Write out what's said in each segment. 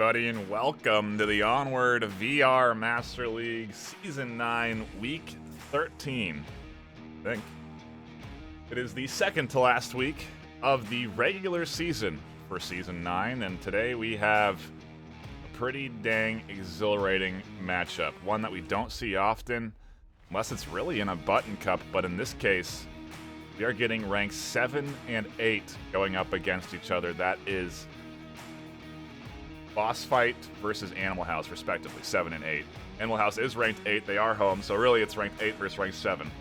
everybody, and welcome to the Onward VR Master League Season 9, Week 13. I think it is the second to last week of the regular season for Season 9, and today we have a pretty dang exhilarating matchup. One that we don't see often, unless it's really in a button cup, but in this case, we are getting ranks 7 and 8 going up against each other. That is BossFight versus Animal House, respectively, 7 and 8. Animal House is ranked 8, they are home, so really it's ranked 8 versus ranked 7.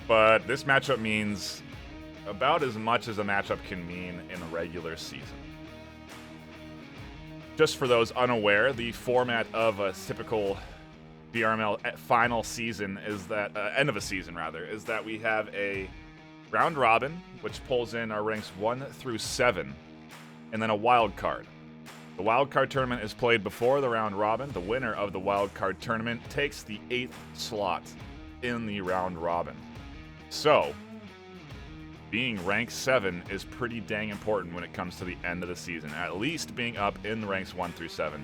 But this matchup means about as much as a matchup can mean in a regular season. Just for those unaware, the format of a typical VRML final season is that, end of a season rather, is that we have a round robin, which pulls in our ranks 1 through 7, and then a wild card. The wild card tournament is played before the round robin. The winner of the wild card tournament takes the 8th slot in the round robin. So, being ranked 7 is pretty dang important when it comes to the end of the season, at least being up in the ranks 1 through 7.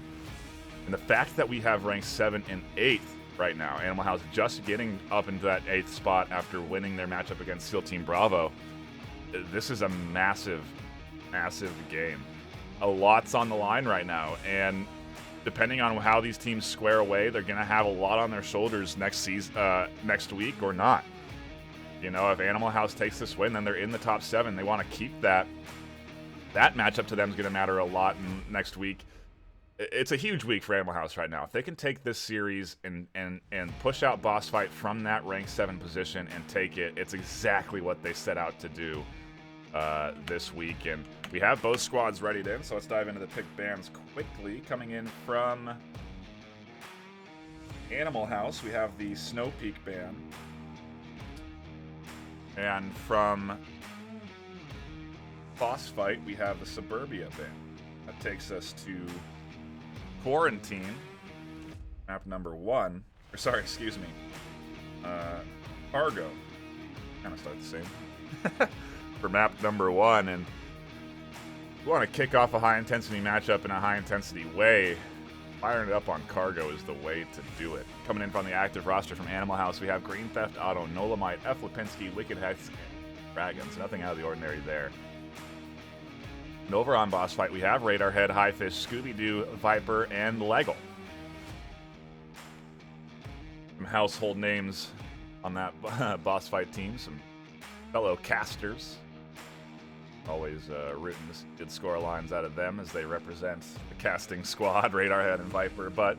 And the fact that we have ranks 7 and 8 right now, Animal House just getting up into that 8th spot after winning their matchup against SEAL Team Bravo, this is a massive game. A lot's on the line right now, and depending on how these teams square away, they're going to have a lot on their shoulders next week or not. You know, if Animal House takes this win, then they're in the top 7. They want to keep that. That matchup to them is going to matter a lot next week. It's a huge week for Animal House right now. If they can take this series and push out BossFight from that rank 7 position and take it, it's exactly what they set out to do this week. And we have both squads readied in, so let's dive into the pick bands quickly. Coming in from Animal House, we have the Snow Peak band. And from BossFight, we have the Suburbia band. That takes us to Quarantine, map number 1. Or sorry, excuse me. Fargo. Kind of start the same. For map number 1, and we want to kick off a high-intensity matchup in a high-intensity way. Firing it up on Cargo is the way to do it. Coming in from the active roster from Animal House, we have Green Theft Auto, Nolamite, F. Lipinski, Wicked Hex, and Dragons. Nothing out of the ordinary there. And over on BossFight, we have Radar Head, Highfish, Scooby-Doo, Viper, and Leggle. Some household names on that BossFight team, some fellow casters. Always rooting good score lines out of them as they represent the casting squad, Radar Head and Viper, but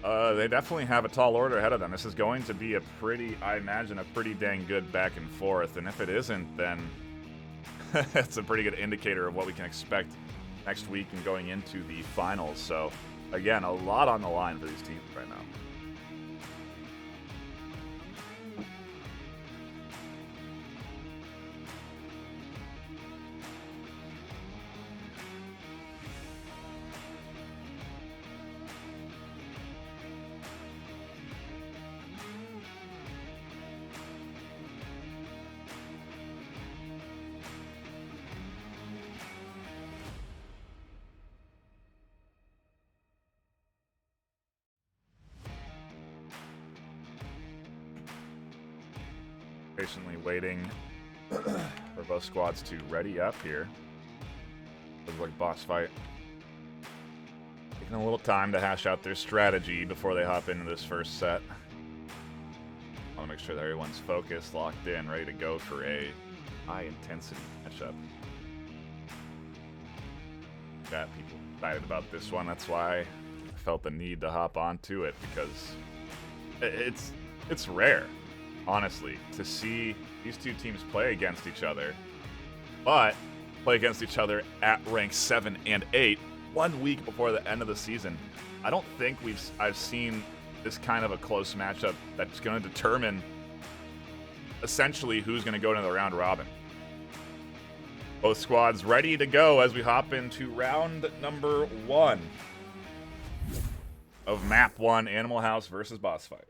they definitely have a tall order ahead of them. This is going to be I imagine, a pretty dang good back and forth, and if it isn't, then it's a pretty good indicator of what we can expect next week and going into the finals. So, again, a lot on the line for these teams right now. Patiently waiting for both squads to ready up here. Looks like BossFight taking a little time to hash out their strategy before they hop into this first set. I want to make sure that everyone's focused, locked in, ready to go for a high-intensity matchup. Got people excited about this one. That's why I felt the need to hop onto it, because it's rare, honestly, to see these two teams play against each other, but play against each other at rank 7 and 8 1 week before the end of the season. I don't think I've seen this kind of a close matchup that's going to determine essentially who's going to go into the round robin. Both squads ready to go as we hop into round number 1 of map 1, Animal House versus BossFight.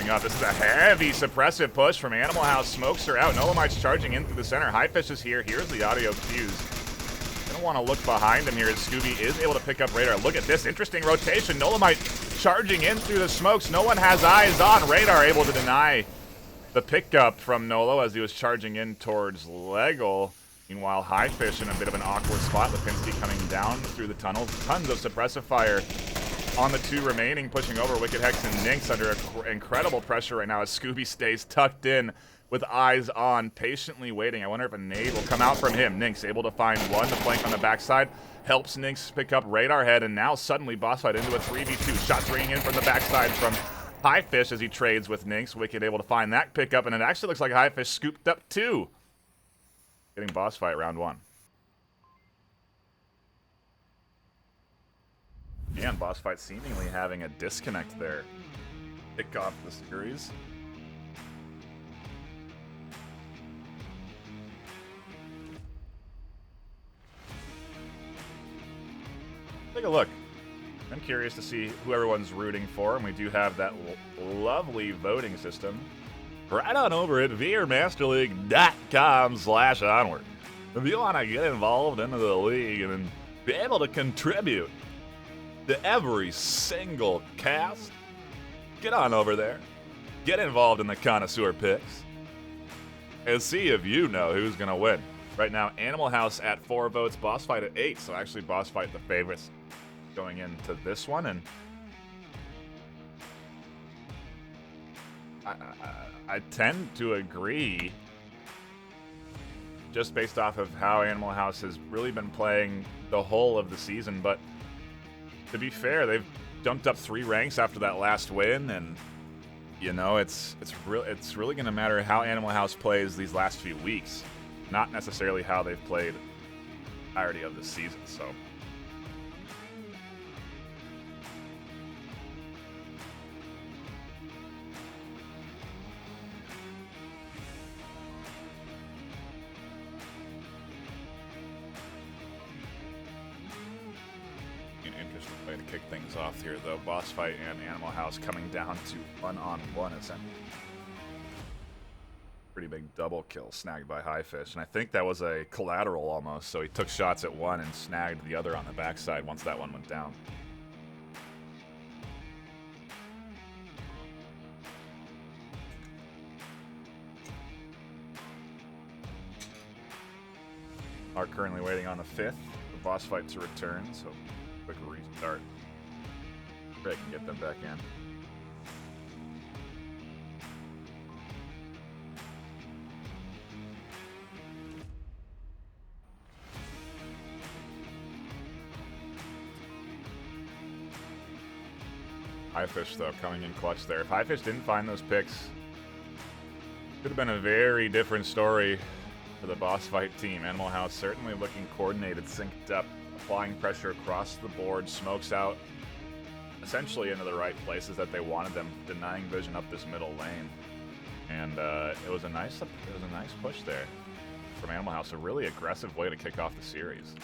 pushing up. This is a heavy suppressive push from Animal House. Smokes are out. Nolomite's charging in through the center. Highfish is here. Here's the audio cues. Gonna want to look behind him here as Scooby is able to pick up Radar. Look at this interesting rotation. Nolomite charging in through the smokes. No one has eyes on Radar, able to deny the pickup from Nolo as he was charging in towards Legal. Meanwhile, Highfish in a bit of an awkward spot. Lipinski coming down through the tunnels. Tons of suppressive fire on the two remaining, pushing over Wicked Hex and Nynx under incredible pressure right now as Scooby stays tucked in with eyes on, patiently waiting. I wonder if a nade will come out from him. Nynx able to find one. The flank on the backside helps Nynx pick up Radar Head, and now suddenly BossFight into a 3v2. Shots ringing in from the backside from Highfish as he trades with Nynx. Wicked able to find that pickup, and it actually looks like Highfish scooped up two. Getting BossFight round one. And BossFight seemingly having a disconnect there. Kick off the series. Take a look. I'm curious to see who everyone's rooting for, and we do have that lovely voting system right on over at VRMasterLeague.com/onward. If you want to get involved into the league and be able to contribute to every single cast, get on over there, get involved in the connoisseur picks, and see if you know who's going to win. Right now, Animal House at 4 votes, BossFight at 8, so actually BossFight the favorites going into this one, and I tend to agree just based off of how Animal House has really been playing the whole of the season, but to be fair, they've jumped up 3 ranks after that last win, and you know, it's really going to matter how Animal House plays these last few weeks, not necessarily how they've played the entirety of the season. So way to kick things off here, though. BossFight and Animal House coming down to 1-on-1 essentially. Pretty big double kill snagged by Highfish, and I think that was a collateral almost, so he took shots at one and snagged the other on the backside once that one went down. Are currently waiting on the 5th for BossFight to return, so quick restart. They can get them back in. Highfish, though, coming in clutch there. If Highfish didn't find those picks, could have been a very different story for the BossFight team. Animal House certainly looking coordinated, synced up, applying pressure across the board, smokes out essentially into the right places that they wanted them, denying vision up this middle lane. And it was a nice push there from Animal House, a really aggressive way to kick off the series.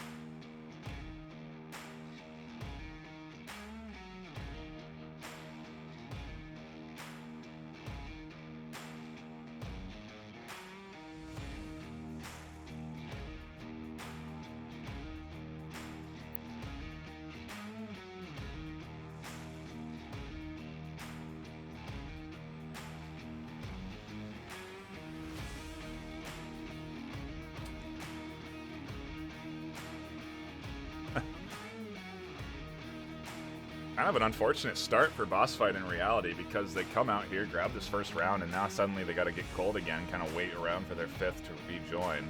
Kind of an unfortunate start for BossFight in reality, because they come out here, grab this first round, and now suddenly they got to get cold again, kind of wait around for their 5th to rejoin.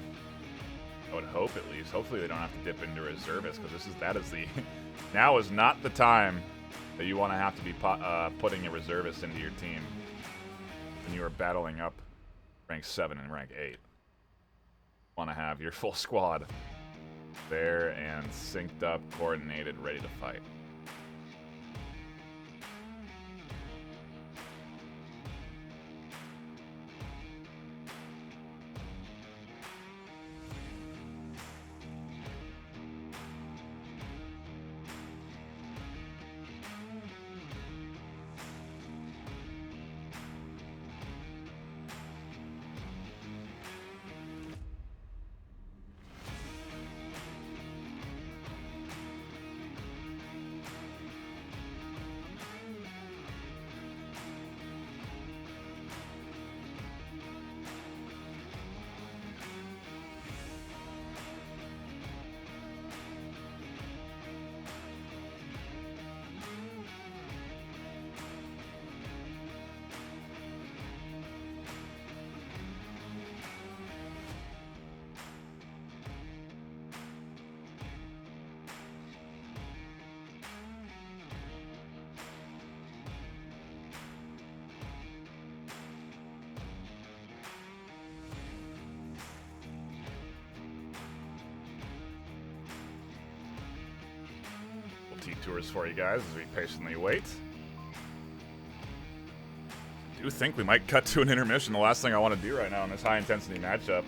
I would hope, at least. Hopefully they don't have to dip into reservists, because now is not the time that you want to have to be putting a reservist into your team when you are battling up rank 7 and rank 8. Want to have your full squad there and synced up, coordinated, ready to fight. tours for you guys as we patiently wait. I do think we might cut to an intermission. The last thing I want to do right now in this high-intensity matchup.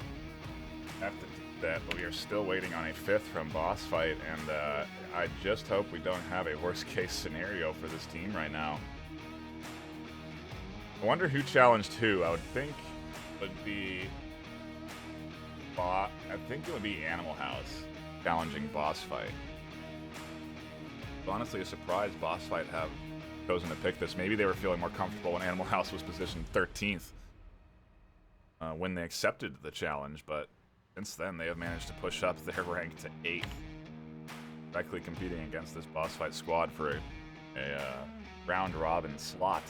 Have to do that, but we are still waiting on a 5th from BossFight, and I just hope we don't have a worst-case scenario for this team right now. I wonder who challenged who. I would think it would be Animal House challenging BossFight. Honestly, a surprise BossFight have chosen to pick this. Maybe they were feeling more comfortable when Animal House was positioned 13th when they accepted the challenge, but since then they have managed to push up their rank to 8th, directly competing against this BossFight squad for a round-robin slot.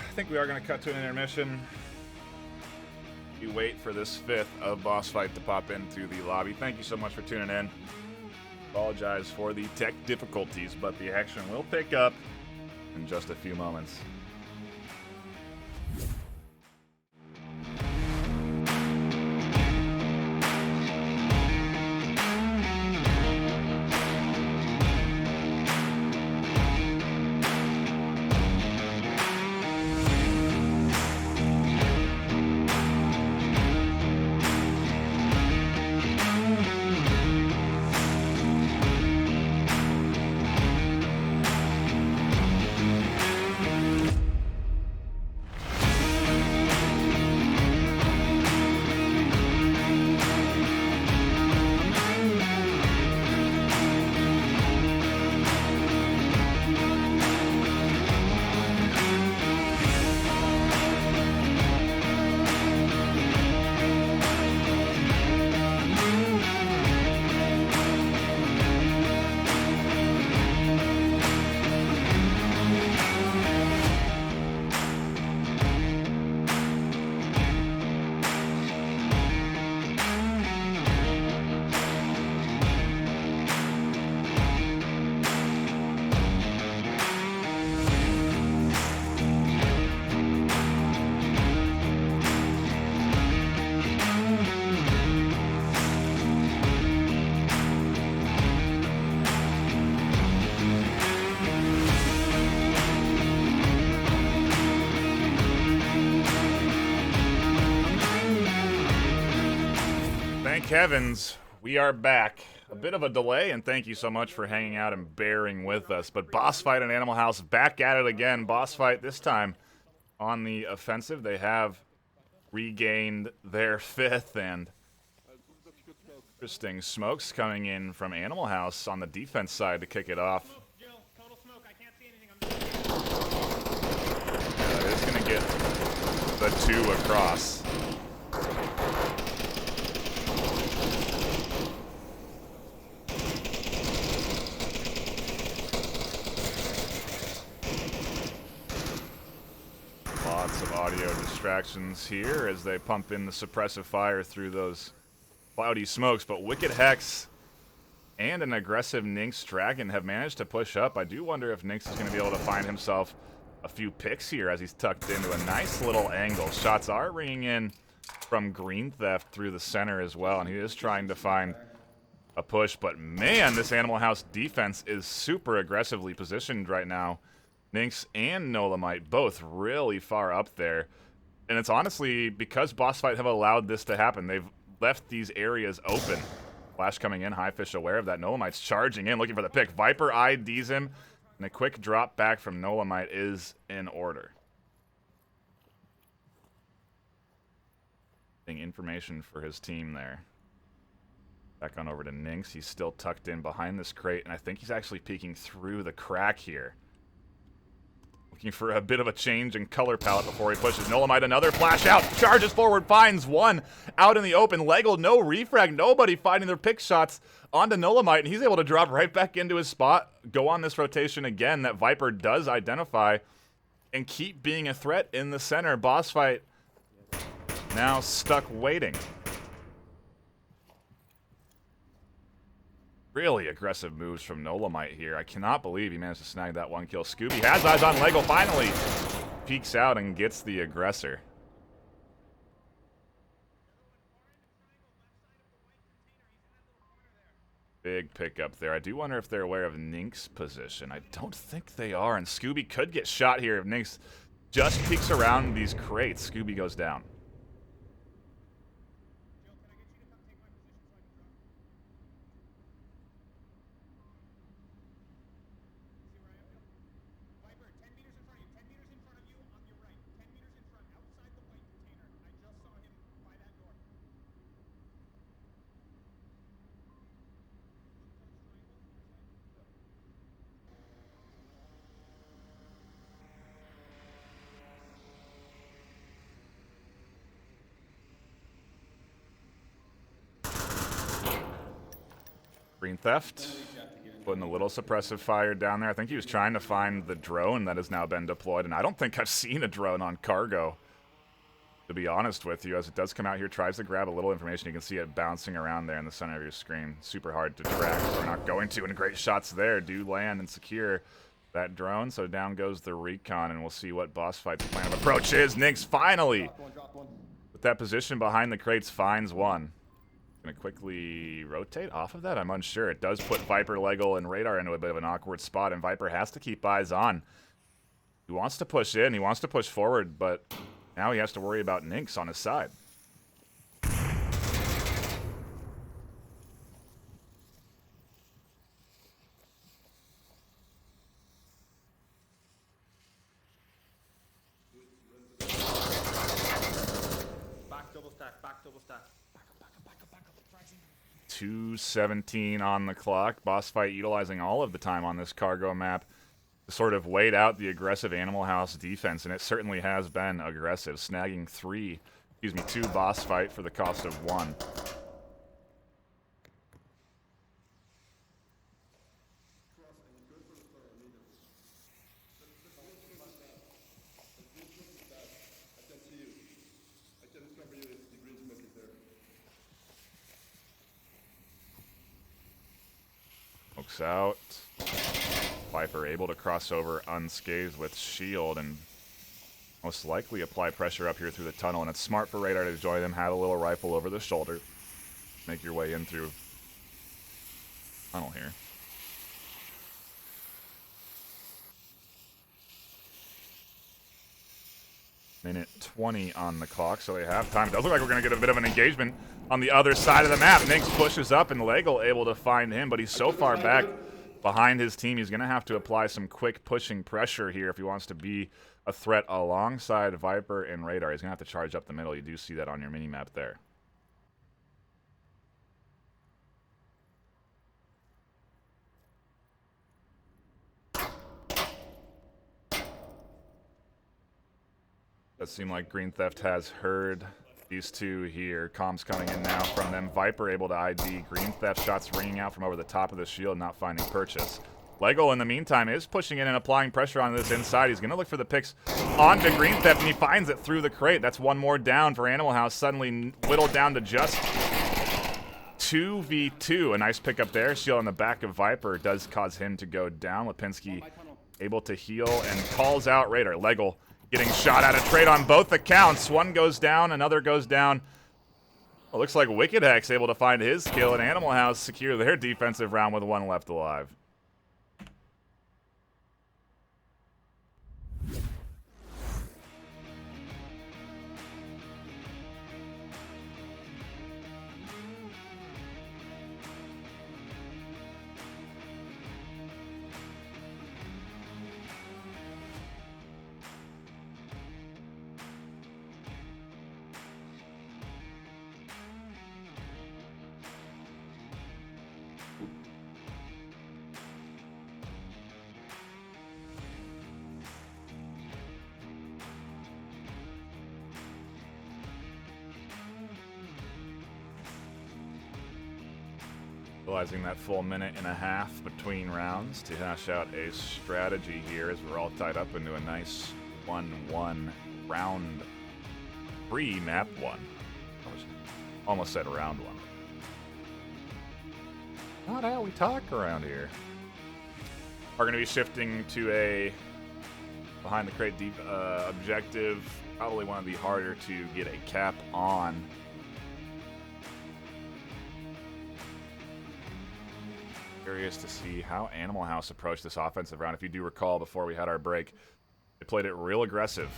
I think we are going to cut to an intermission. You wait for this 5th of BossFight to pop into the lobby. Thank you so much for tuning in. Apologize for the tech difficulties, but the action will pick up in just a few moments. Heavens, we are back. A bit of a delay, and thank you so much for hanging out and bearing with us. But BossFight and Animal House back at it again. BossFight this time on the offensive. They have regained their 5th, and interesting smokes coming in from Animal House on the defense side to kick it off. That is going to get the 2 across. Lots of audio distractions here as they pump in the suppressive fire through those cloudy smokes, but Wicked Hex and an aggressive Nynx Dragon have managed to push up. I do wonder if Nynx is going to be able to find himself a few picks here as he's tucked into a nice little angle. Shots are ringing in from Green Theft through the center as well, and he is trying to find a push, but man, this Animal House defense is super aggressively positioned right now. Nynx and Nolamite both really far up there. And it's honestly because BossFight have allowed this to happen. They've left these areas open. Flash coming in, Highfish aware of that. Nolamite's charging in, looking for the pick. Viper IDs him, and a quick drop back from Nolamite is in order. Getting information for his team there. Back on over to Nynx. He's still tucked in behind this crate, and I think he's actually peeking through the crack here. Looking for a bit of a change in color palette before he pushes. Nolamite, another flash out. Charges forward, finds one. Out in the open. Lego, no refrag. Nobody finding their pick shots onto Nolamite. And he's able to drop right back into his spot. Go on this rotation again that Viper does identify. And keep being a threat in the center. BossFight now stuck waiting. Really aggressive moves from Nolamite here. I cannot believe he managed to snag that one kill. Scooby has eyes on Lego, finally peeks out and gets the aggressor. Big pickup there. I do wonder if they're aware of Nink's position. I don't think they are, and Scooby could get shot here if Ninx just peeks around these crates. Scooby goes down. Green Theft, putting a little suppressive fire down there. I think he was trying to find the drone that has now been deployed, and I don't think I've seen a drone on cargo, to be honest with you. As it does come out here, tries to grab a little information. You can see it bouncing around there in the center of your screen. Super hard to track, so we're not going to, and great shots there do land and secure that drone. So down goes the recon, and we'll see what BossFight's plan of approach is. Nix finally, with that position behind the crates, finds one. Gonna quickly rotate off of that. I'm unsure. It does put Viper, Lego, and Radar into a bit of an awkward spot, and Viper has to keep eyes on. He wants to push in. He wants to push forward, but now he has to worry about Ninx on his side. Back double stack, back double stack. 2:17 on the clock. BossFight utilizing all of the time on this cargo map to sort of wait out the aggressive Animal House defense, and it certainly has been aggressive, snagging two BossFight for the cost of one. Smokes out. Viper able to cross over unscathed with shield and most likely apply pressure up here through the tunnel, and it's smart for Radar to join him, have a little rifle over the shoulder, make your way in through tunnel here. Minute 20 on the clock, so they have time. It does look like we're going to get a bit of an engagement on the other side of the map. Ninx pushes up, and Lego able to find him, but he's so far back behind his team, he's going to have to apply some quick pushing pressure here if he wants to be a threat alongside Viper and Radar. He's going to have to charge up the middle. You do see that on your mini-map there. Does seem like Green Theft has heard these two here. Comms coming in now from them. Viper able to ID. Green Theft shots ringing out from over the top of the shield, not finding purchase. Lego, in the meantime, is pushing in and applying pressure on this inside. He's going to look for the picks onto Green Theft, and he finds it through the crate. That's one more down for Animal House, suddenly whittled down to just 2v2. A nice pickup there. Shield on the back of Viper does cause him to go down. Lipinski able to heal and calls out Radar. Lego getting shot at a trade on both accounts. One goes down, another goes down. Well, looks like Wicked Hex able to find his kill, and Animal House secure their defensive round with one left alive. Utilizing that full minute and a half between rounds to hash out a strategy here as we're all tied up into a nice 1-1 round 3 map 1. I almost said round 1. Not how we talk around here. We're going to be shifting to a behind the crate deep objective. Probably one of the harder to get a cap on. Curious to see how Animal House approached this offensive round. If you do recall, before we had our break, they played it real aggressive.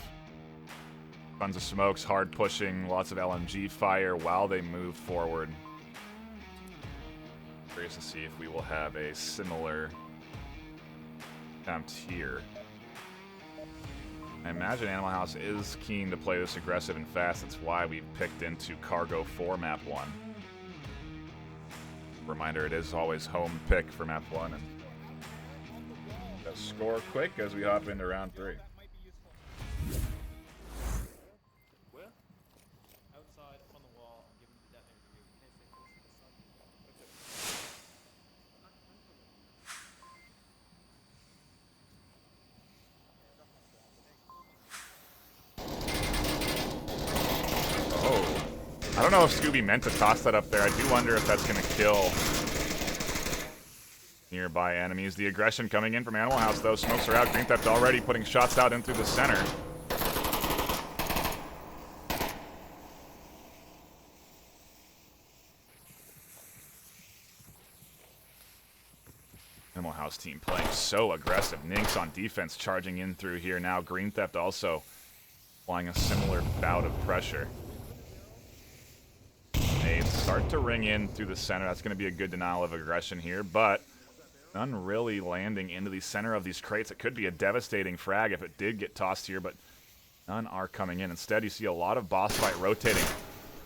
Tons of smokes, hard pushing, lots of LMG fire while they move forward. Curious to see if we will have a similar attempt here. I imagine Animal House is keen to play this aggressive and fast. That's why we picked into Cargo 4 map 1. Reminder, it is always home pick for map 1. And let's score quick as we hop into round 3. Where? Outside on the wall and give him the detonator review. In case they close to the sun. Oh. I don't know if Scooby meant to toss that up there. I do wonder if that's going to kill nearby enemies. The aggression coming in from Animal House, though. Smokes are out. Green Theft already putting shots out in through the center. Animal House team playing so aggressive. Ninx on defense charging in through here now. Green Theft also applying a similar bout of pressure. Nades start to ring in through the center. That's going to be a good denial of aggression here, but none really landing into the center of these crates. It could be a devastating frag if it did get tossed here, but none are coming in. Instead, you see a lot of BossFight rotating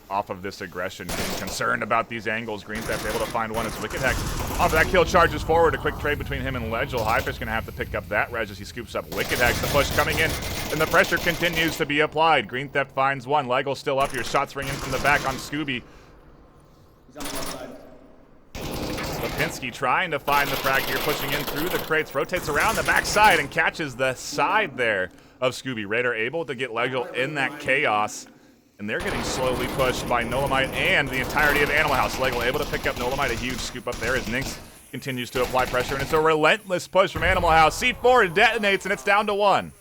off of this aggression. Being concerned about these angles. Green Theft able to find one as Wicked Hex off of that kill charges forward. A quick trade between him and Legel. Hyper's going to have to pick up that res as he scoops up Wicked Hex. The push coming in, and the pressure continues to be applied. Green Theft finds one. Legel's still up here. Shots ringing from the back on Scooby. He's on the left side. Lipinski trying to find the frag here, pushing in through the crates, rotates around the backside and catches the side there of Scooby. Raider able to get Legel in that chaos, and they're getting slowly pushed by Nolamite and the entirety of Animal House. Legel able to pick up Nolamite, a huge scoop up there as Ninx continues to apply pressure, and it's a relentless push from Animal House. C4 detonates, and it's down to 1.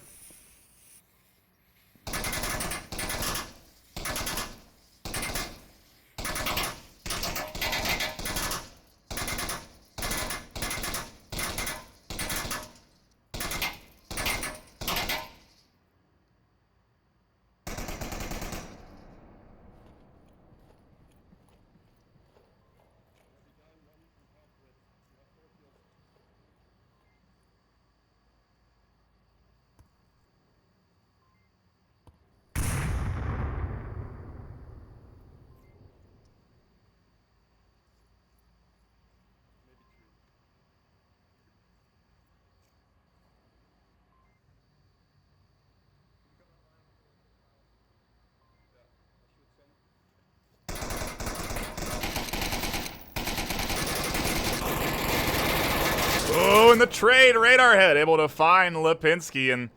Oh, in the trade, Radar Head able to find Lipinski, and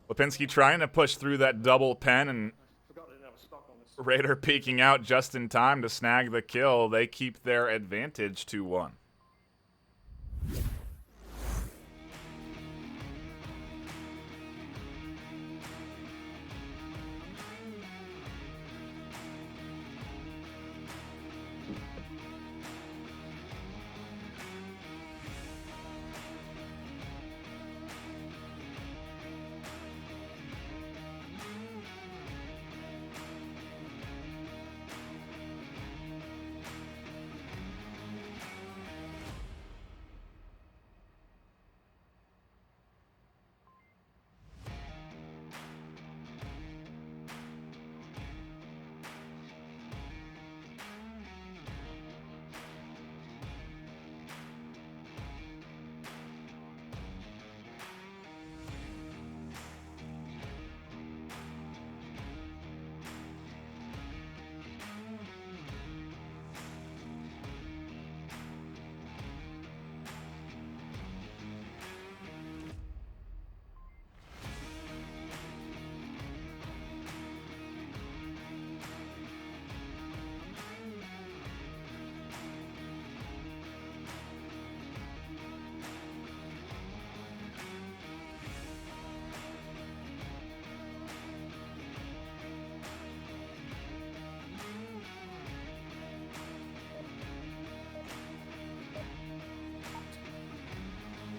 Lipinski trying to push through that double pen, and Raider peeking out just in time to snag the kill. They keep their advantage to 1.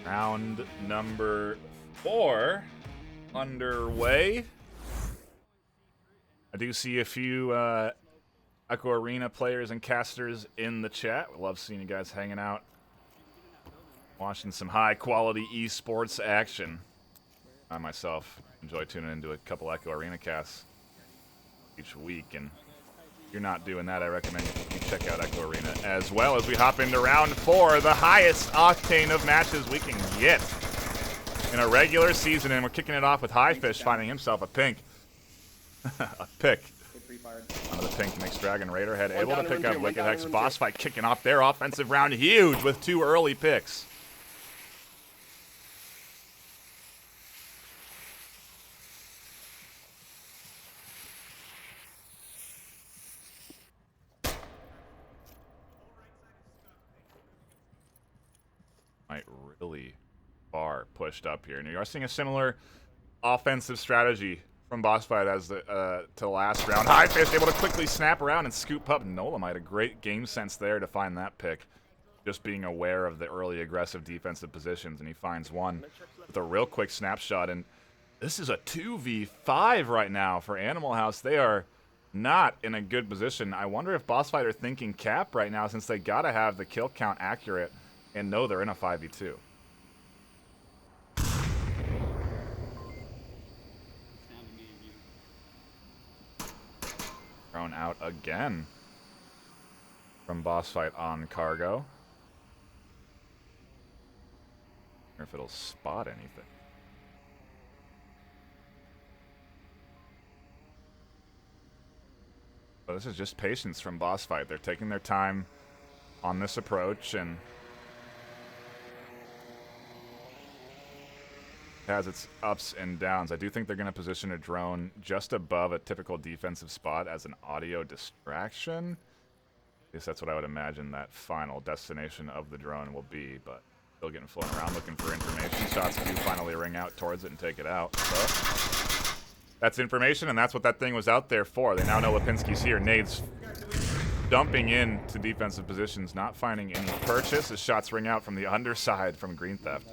Round number 4 underway. I do see a few Echo Arena players and casters in the chat. We love seeing you guys hanging out, watching some high-quality esports action. I myself enjoy tuning into a couple Echo Arena casts each week, and if you're not doing that, I recommend you check out Echo Arena as well as we hop into round 4, the highest octane of matches we can get in a regular season, and we're kicking it off with Highfish finding himself a pink. A pick. Onto the pink Mixed Dragon Raider head, able to pick up Wicked Hex. BossFight kicking off their offensive round huge with 2 early picks. Might really far pushed up here. And you are seeing a similar offensive strategy from BossFight as to last round. Highfish able to quickly snap around and scoop up Nolamite. A great game sense there to find that pick. Just being aware of the early aggressive defensive positions, and he finds one with a real quick snapshot. And this is a 2v5 right now for Animal House. They are not in a good position. I wonder if BossFight are thinking cap right now, since they gotta have the kill count accurate and know they're in a 5v2. Thrown out again from BossFight on cargo. I wonder if it'll spot anything. But this is just patience from BossFight. They're taking their time on this approach, and has its ups and downs. I do think they're going to position a drone just above a typical defensive spot as an audio distraction. I guess that's what I would imagine that final destination of the drone will be, but still getting flown around looking for information. Shots do finally ring out towards it and take it out. So that's information, and that's what that thing was out there for. They now know Lipinski's here. Nades dumping into defensive positions, not finding any purchase as shots ring out from the underside from Green Theft.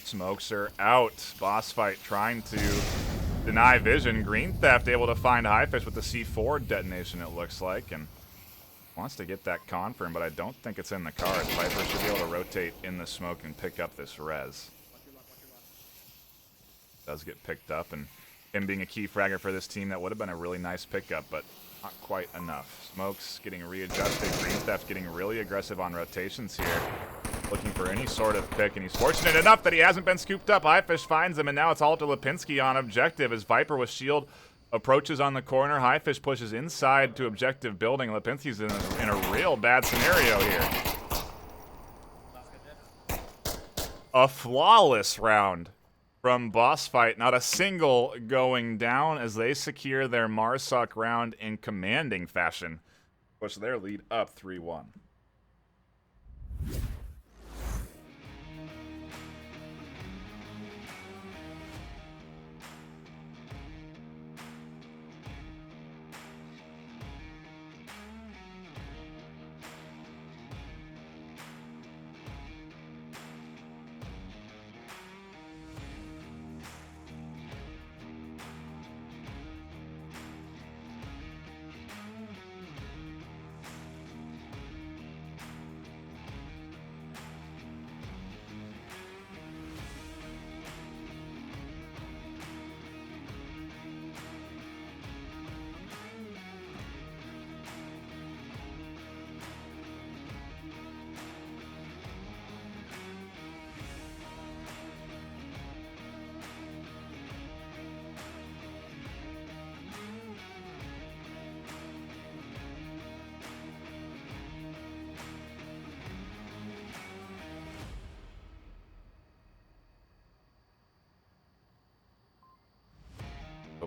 Smokes are out. BossFight trying to deny vision. Green Theft able to find Highfish with the C4 detonation, it looks like, and wants to get that confirmed, but I don't think it's in the cards. Viper should be able to rotate in the smoke and pick up this res. Does get picked up, and him being a key fragger for this team, that would have been a really nice pickup, but not quite enough. Smokes getting readjusted. Green Theft getting really aggressive on rotations here, looking for any sort of pick, and he's fortunate enough that he hasn't been scooped up. Highfish finds him, and now it's all to Lipinski on objective as Viper with shield approaches on the corner. Highfish pushes inside to objective building. Lipinski's in a real bad scenario here. A flawless round from BossFight. Not a single going down as they secure their Marsoc round in commanding fashion. Push their lead up 3-1.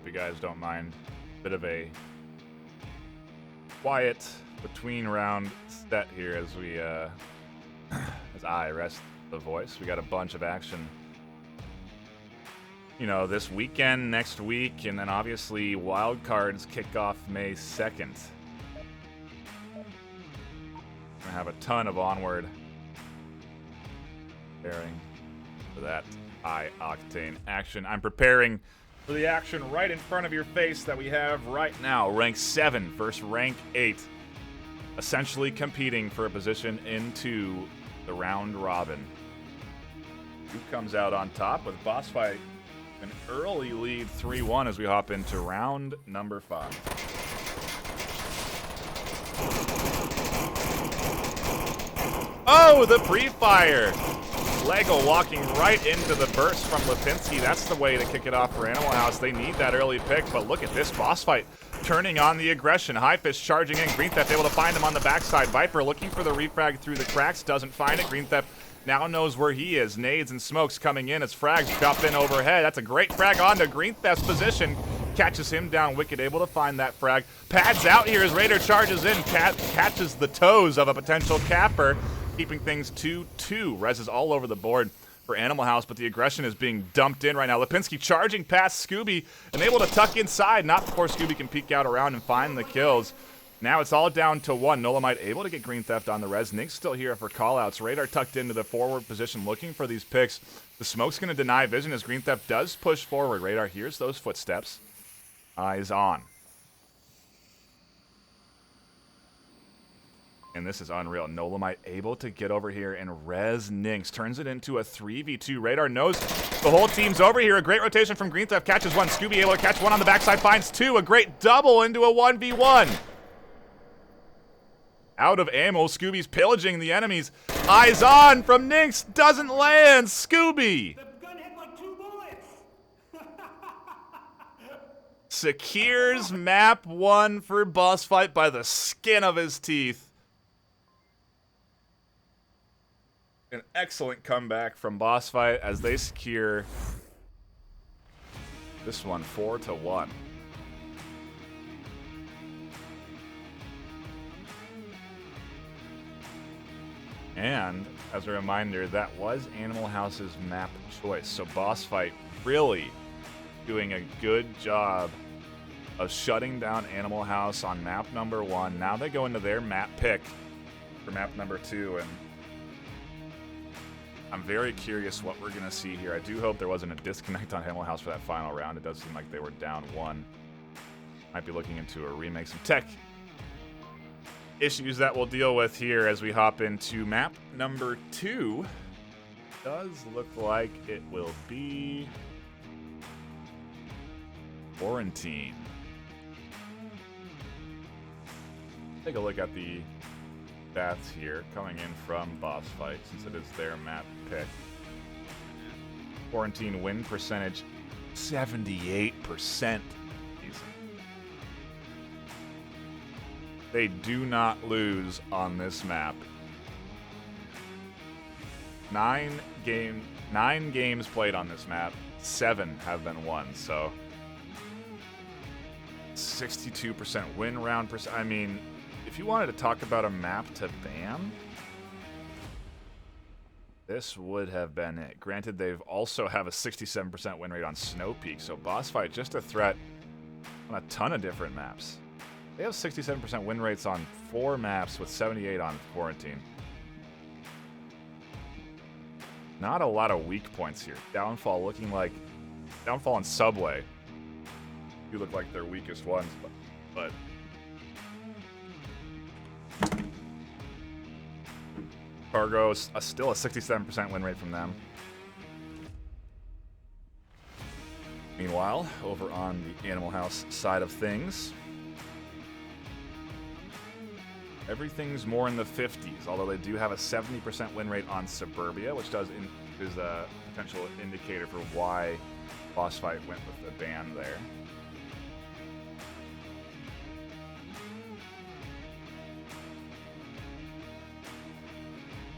Hope you guys don't mind. Bit of a quiet between round set here as we as I rest the voice. We got a bunch of action, you know, this weekend, next week, and then obviously wild cards kick off May 2nd. Gonna have a ton of Onward preparing for that high octane action. I'm preparing for the action right in front of your face that we have right now. Rank 7 versus rank 8. Essentially competing for a position into the round robin. Who comes out on top with BossFight? An early lead 3-1 as we hop into round number 5. Oh, the pre-fire! Lego walking right into the burst from Lipinski. That's the way to kick it off for Animal House. They need that early pick, but look at this BossFight turning on the aggression. Highfish charging in. Green Theft able to find him on the backside. Viper looking for the refrag through the cracks. Doesn't find it. Green Theft now knows where he is. Nades and smokes coming in as frags drop in overhead. That's a great frag onto Green Theft's position. Catches him down. Wicked able to find that frag. Pads out here as Raider charges in. Catches the toes of a potential capper. Keeping things 2-2. Rez is all over the board for Animal House, but the aggression is being dumped in right now. Lipinski charging past Scooby and able to tuck inside. Not before Scooby can peek out around and find the kills. Now it's all down to 1. Nolamite able to get Green Theft on the res. Nick's still here for callouts. Radar tucked into the forward position looking for these picks. The smoke's going to deny vision as Green Theft does push forward. Radar hears those footsteps. Eyes on. And this is unreal. Nolamite able to get over here and res Ninx. Turns it into a 3v2. Radar knows the whole team's over here. A great rotation from Green Theft. Catches 1. Scooby able to catch 1 on the backside. Finds 2. A great double into a 1v1. Out of ammo. Scooby's pillaging the enemies. Eyes on from Ninx. Doesn't land. Scooby. The gun hit like 2 bullets. Secures map 1 for BossFight by the skin of his teeth. An excellent comeback from BossFight as they secure this one 4-1. And as a reminder, that was Animal House's map choice. So BossFight really doing a good job of shutting down Animal House on map number 1. Now they go into their map pick for map number 2, and I'm very curious what we're going to see here. I do hope there wasn't a disconnect on Animal House for that final round. It does seem like they were down 1. Might be looking into a remake. Some tech issues that we'll deal with here as we hop into map number 2. Does look like it will be Quarantine. Take a look at the stats here coming in from BossFight since it is their map pick. Quarantine win percentage 78%. They do not lose on this map. 9 games played on this map. 7 have been won, so 62% win round percent. I mean, if you wanted to talk about a map to ban, this would have been it. Granted, they've also have a 67% win rate on Snow Peak, so BossFight just a threat on a ton of different maps. They have 67% win rates on 4 maps with 78 on Quarantine. Not a lot of weak points here. Downfall looking like Downfall and Subway do look like their weakest ones, but Cargo is still a 67% win rate from them. Meanwhile, over on the Animal House side of things, everything's more in the 50s, although they do have a 70% win rate on Suburbia, which is a potential indicator for why BossFight went with the ban there.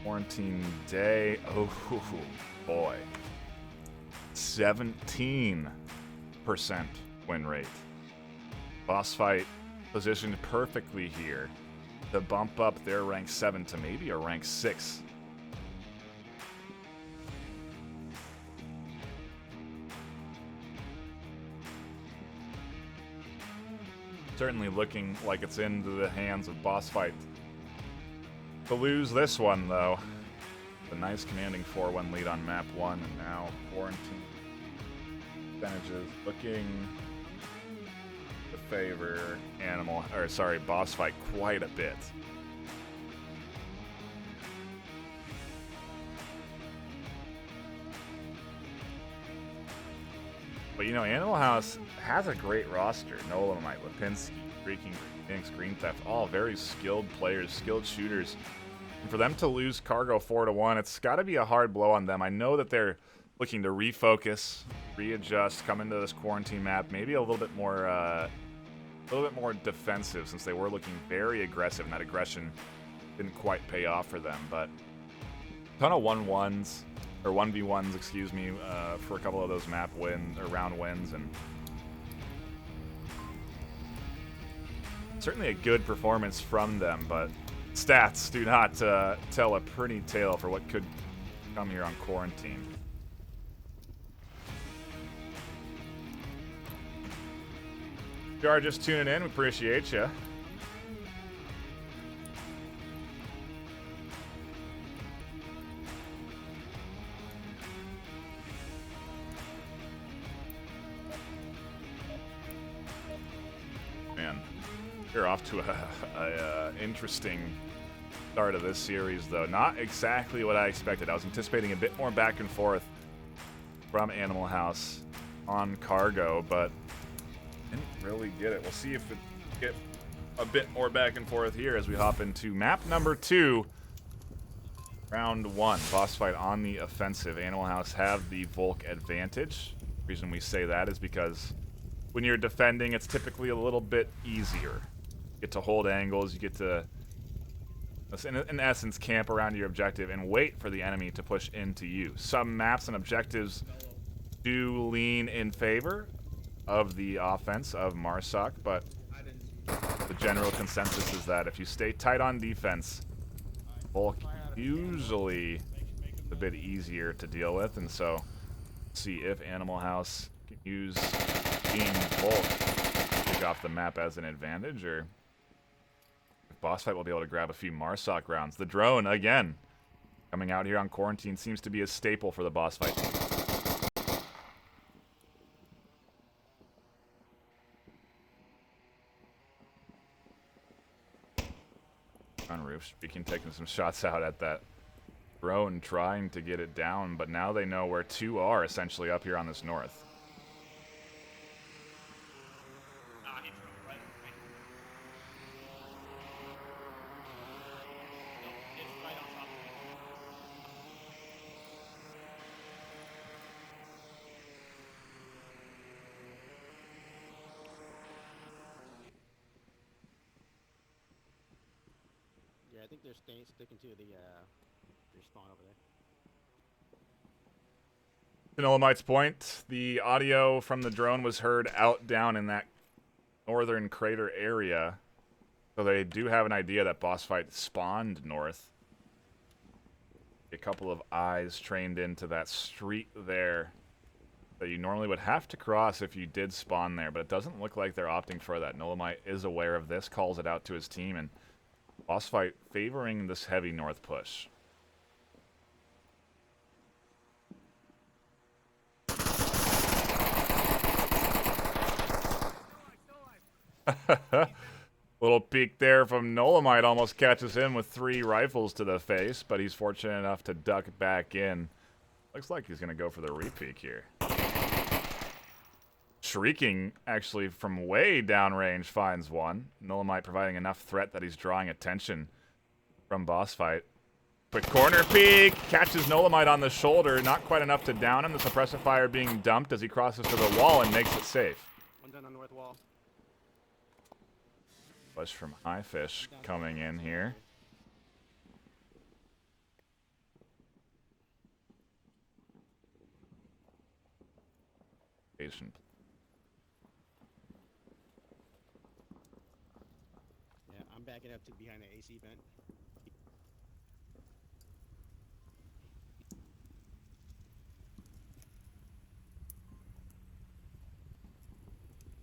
Quarantine Day, oh boy, 17% win rate. BossFight positioned perfectly here to bump up their rank 7 to maybe a rank 6. Certainly looking like it's into the hands of BossFight to lose this one, though. A nice commanding 4-1 lead on map 1, and now quarantine percentages looking to favor BossFight quite a bit. But you know, Animal House has a great roster. Nolamite, Lipinski, Freaking Phoenix, Green Theft, all very skilled players, skilled shooters. And for them to lose Cargo 4-1, it's got to be a hard blow on them. I know that they're looking to refocus, readjust, come into this quarantine map, maybe a little bit more defensive, since they were looking very aggressive, and that aggression didn't quite pay off for them. But a ton of 1-1s. Or 1v1s, excuse me, for a couple of those map wins or round wins, and certainly a good performance from them. But stats do not tell a pretty tale for what could come here on quarantine. If you are just tuning in, we appreciate you. We're off to a interesting start of this series, though. Not exactly what I expected. I was anticipating a bit more back and forth from Animal House on Cargo, but didn't really get it. We'll see if it get a bit more back and forth here as we hop into map number 2, round 1. BossFight on the offensive. Animal House have the Volk advantage. The reason we say that is because when you're defending, it's typically a little bit easier. You get to hold angles, you get to, in essence, camp around your objective and wait for the enemy to push into you. Some maps and objectives do lean in favor of the offense of Marsoc, but the general consensus is that if you stay tight on defense, Volk usually a bit easier to deal with, and so see if Animal House can use being Volk to pick off the map as an advantage, or if BossFight will be able to grab a few Marsoc rounds. The drone, again, coming out here on quarantine, seems to be a staple for the BossFight team. On roof, Speaking taking some shots out at that drone, trying to get it down, but now they know where 2 are, essentially, up here on this north. I think they're sticking to their spawn over there. To Nolamite's point, the audio from the drone was heard out down in that northern crater area, so they do have an idea that BossFight spawned north. A couple of eyes trained into that street there that you normally would have to cross if you did spawn there, but it doesn't look like they're opting for that. Nolamite is aware of this, calls it out to his team, and BossFight favoring this heavy north push. Little peek there from Nolamite, almost catches him with 3 rifles to the face, but he's fortunate enough to duck back in. Looks like he's going to go for the re-peek here. Shrieking, actually, from way downrange, finds one. Nolamite providing enough threat that he's drawing attention from BossFight. Quick corner peek, catches Nolamite on the shoulder. Not quite enough to down him. The suppressor fire being dumped as he crosses to the wall and makes it safe. One done on north wall. Push from Highfish coming in here. Patient. backing up to behind the AC vent.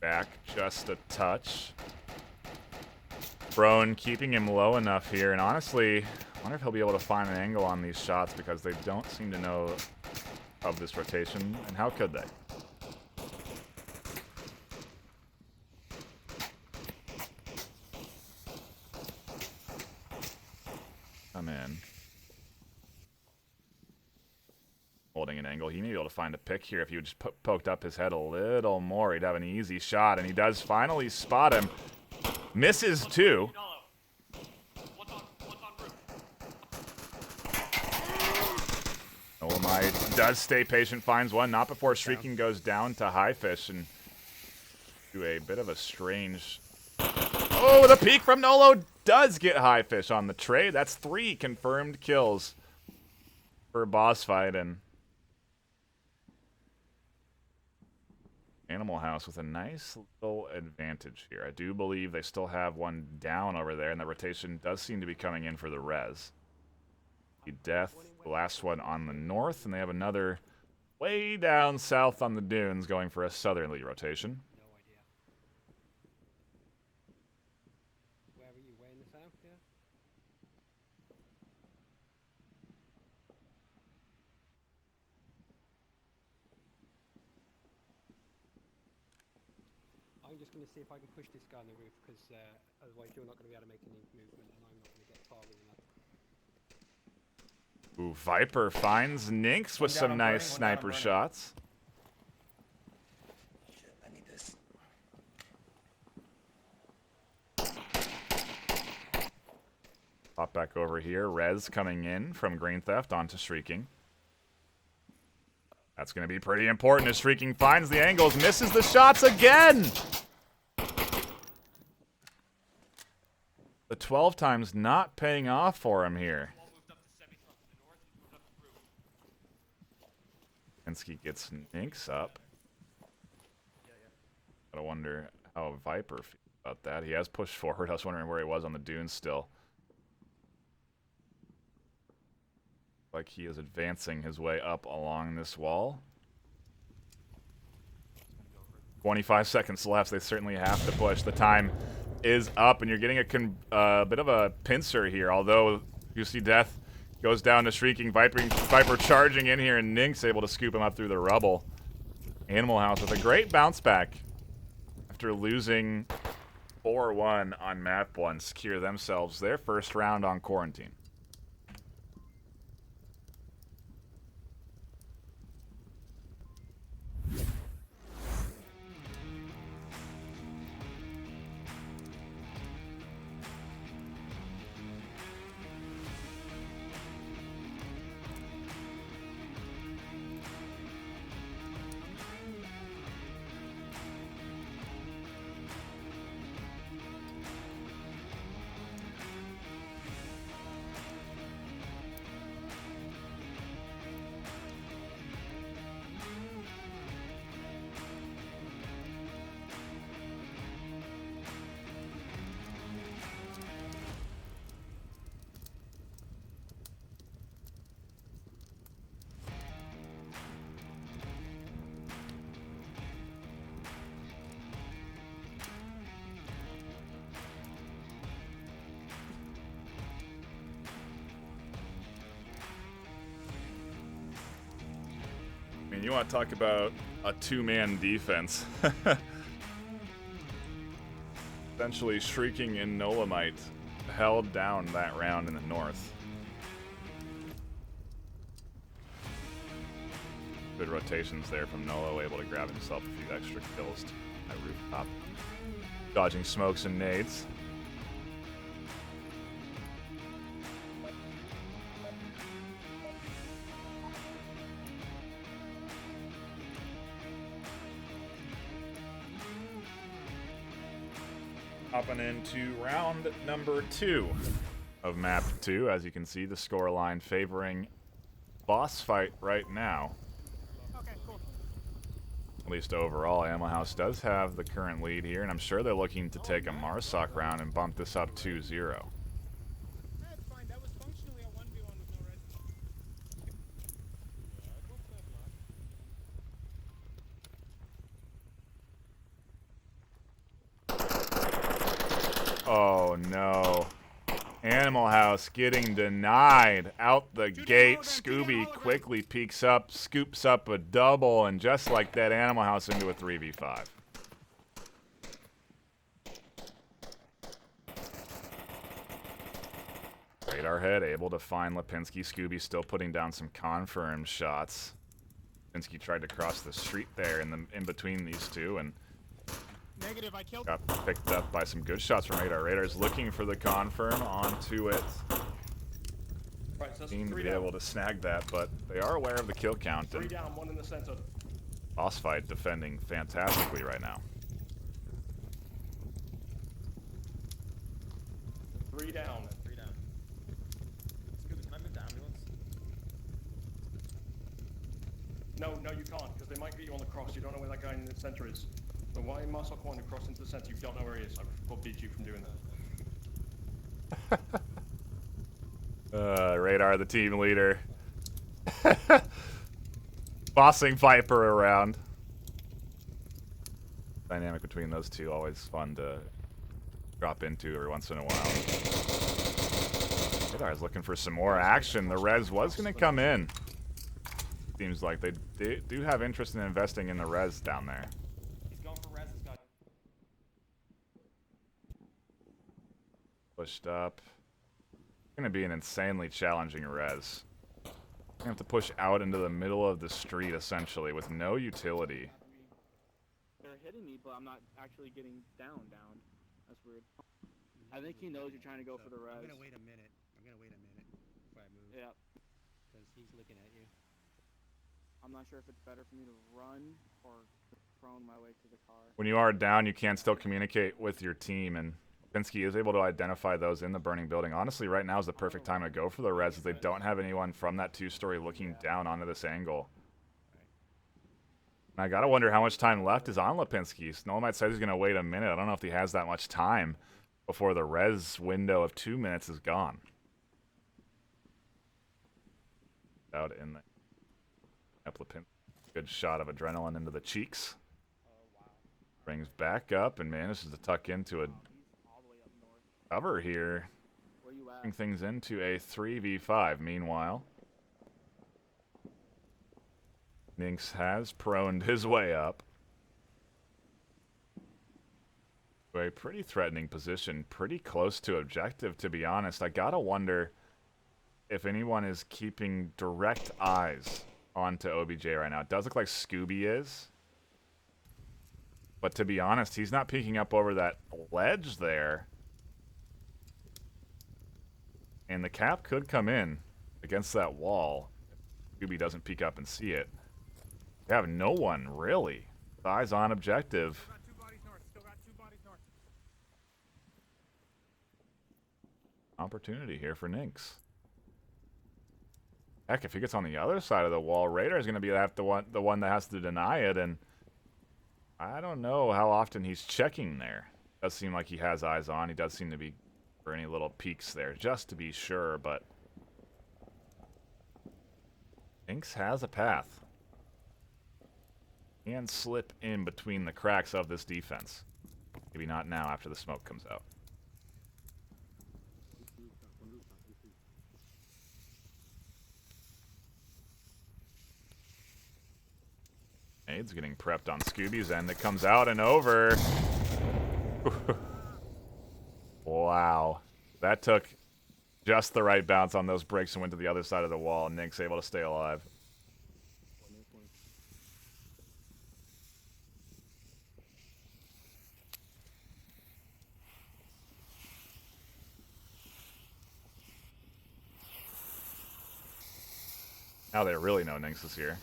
Back just a touch. Brone keeping him low enough here, and honestly, I wonder if he'll be able to find an angle on these shots because they don't seem to know of this rotation, and how could they? Come in. Holding an angle. He may be able to find a pick here if he would just poked up his head a little more. He'd have an easy shot, and he does finally spot him. Misses too. Olamite does stay patient, finds one, not before Shrieking goes down to Highfish and do a bit of a strange... Oh, the peek from Nolo does get Highfish on the trade. That's 3 confirmed kills for BossFight, and Animal House with a nice little advantage here. I do believe they still have one down over there, and the rotation does seem to be coming in for the res. Death, the last one on the north, and they have another way down south on the dunes going for a southerly rotation. No idea. Where were you? Way in the south, yeah? I'm just going to see if I can push this guy on the roof, because otherwise you're not going to be able to make any movement, and I'm not going to get farther than that. Ooh, Viper finds Nynx with some nice sniper shots. Shit, I need this. Pop back over here. Rez coming in from Green Theft onto Shrieking. That's going to be pretty important as Shrieking finds the angles, misses the shots again! The 12 times not paying off for him here.Ensky gets Nynx up. I wonder how Viper feels about that. He has pushed forward. I was wondering where he was on the dunes still. Like he is advancing his way up along this wall. 25 seconds left. They certainly have to push. The time is up, and you're getting a bit of a pincer here. Although you see Death goes down to Shrieking. Viper charging in here, and Nynx able to scoop him up through the rubble. Animal House with a great bounce back after losing 4-1 on map 1. Secure themselves their first round on Quarantine. You want to talk about a two-man defense. Essentially, Shrieking and Nolamite held down that round in the north. Good rotations there from Nolo, able to grab himself a few extra kills at rooftop. Dodging smokes and nades. Hopping into round number 2 of map 2. As you can see, the scoreline favoring BossFight right now. Okay, cool. At least overall, Animal House does have the current lead here, and I'm sure they're looking to take a Marsoc round and bump this up 2-0. That's fine. That was functionally a 1v1 with no red. Oh no. Animal House getting denied out the gate. Scooby quickly peeks up, scoops up a double, and just like that, Animal House into a 3v5. Radar head able to find Lipinski. Scooby still putting down some confirmed shots. Lipinski tried to cross the street there in between these two, and Negative, I killed. got picked up by some good shots from Radar. Radar's looking for the confirm onto it. Right, so that's Seem to 3 be down. able to snag that, but they are aware of the kill count. 3 And down, 1 in the center. BossFight defending fantastically right now. 3 down. 3 down. Scooby, can I move the ambulance? No, you can't, because they might get you on the cross. You don't know where that guy in the center is. So why Marsoc wanted to cross into the center? You don't know where he is. I forbid you from doing that. Radar, the team leader. Bossing Viper around. Dynamic between those two, always fun to drop into every once in a while. Radar is looking for some more action. The res was going to come in. Seems like they do have interest in investing in the res down there. He's going for res. This guy. Pushed up. Going to be an insanely challenging res. You have to push out into the middle of the street, essentially, with no utility. They're hitting me, but I'm not actually getting down. That's weird. I think he knows you're trying to go for the res. I'm gonna wait a minute before I move. Yeah. Because he's looking at you. I'm not sure if it's better for me to run or prone my way to the car. When you are down, you can still communicate with your team, and Pinsky is able to identify those in the burning building. Honestly, right now is the perfect time to go for the res, as they don't have anyone from that 2-story looking down onto this angle. And I gotta wonder how much time left is on Lipinski. Snow might say he's gonna wait a minute. I don't know if he has that much time before the res window of 2 minutes is gone. Out in the Lipinski. Good shot of adrenaline into the cheeks. Brings back up and manages to tuck into a All the way up north. cover here. Where you at? Putting things into a 3v5. Meanwhile, Nynx has proned his way up to a pretty threatening position, pretty close to objective, to be honest. I gotta wonder if anyone is keeping direct eyes onto OBJ right now. It does look like Scooby is, but to be honest, he's not peeking up over that ledge there. And the cap could come in against that wall if Scooby doesn't peek up and see it. They have no one, really. With eyes on objective. Got 2 bodies north. Still got 2 bodies north. Opportunity here for Nynx. Heck, if he gets on the other side of the wall, Radar is going to be the one that has to deny it, and I don't know how often he's checking there. Does seem like he has eyes on. He does seem to be for any little peeks there, just to be sure, but Nynx has a path. Can slip in between the cracks of this defense. Maybe not now after the smoke comes out. Nade's getting prepped on Scooby's end. It comes out and over. Wow. That took just the right bounce on those brakes and went to the other side of the wall. Nynx able to stay alive. Now they really know Nynx is here.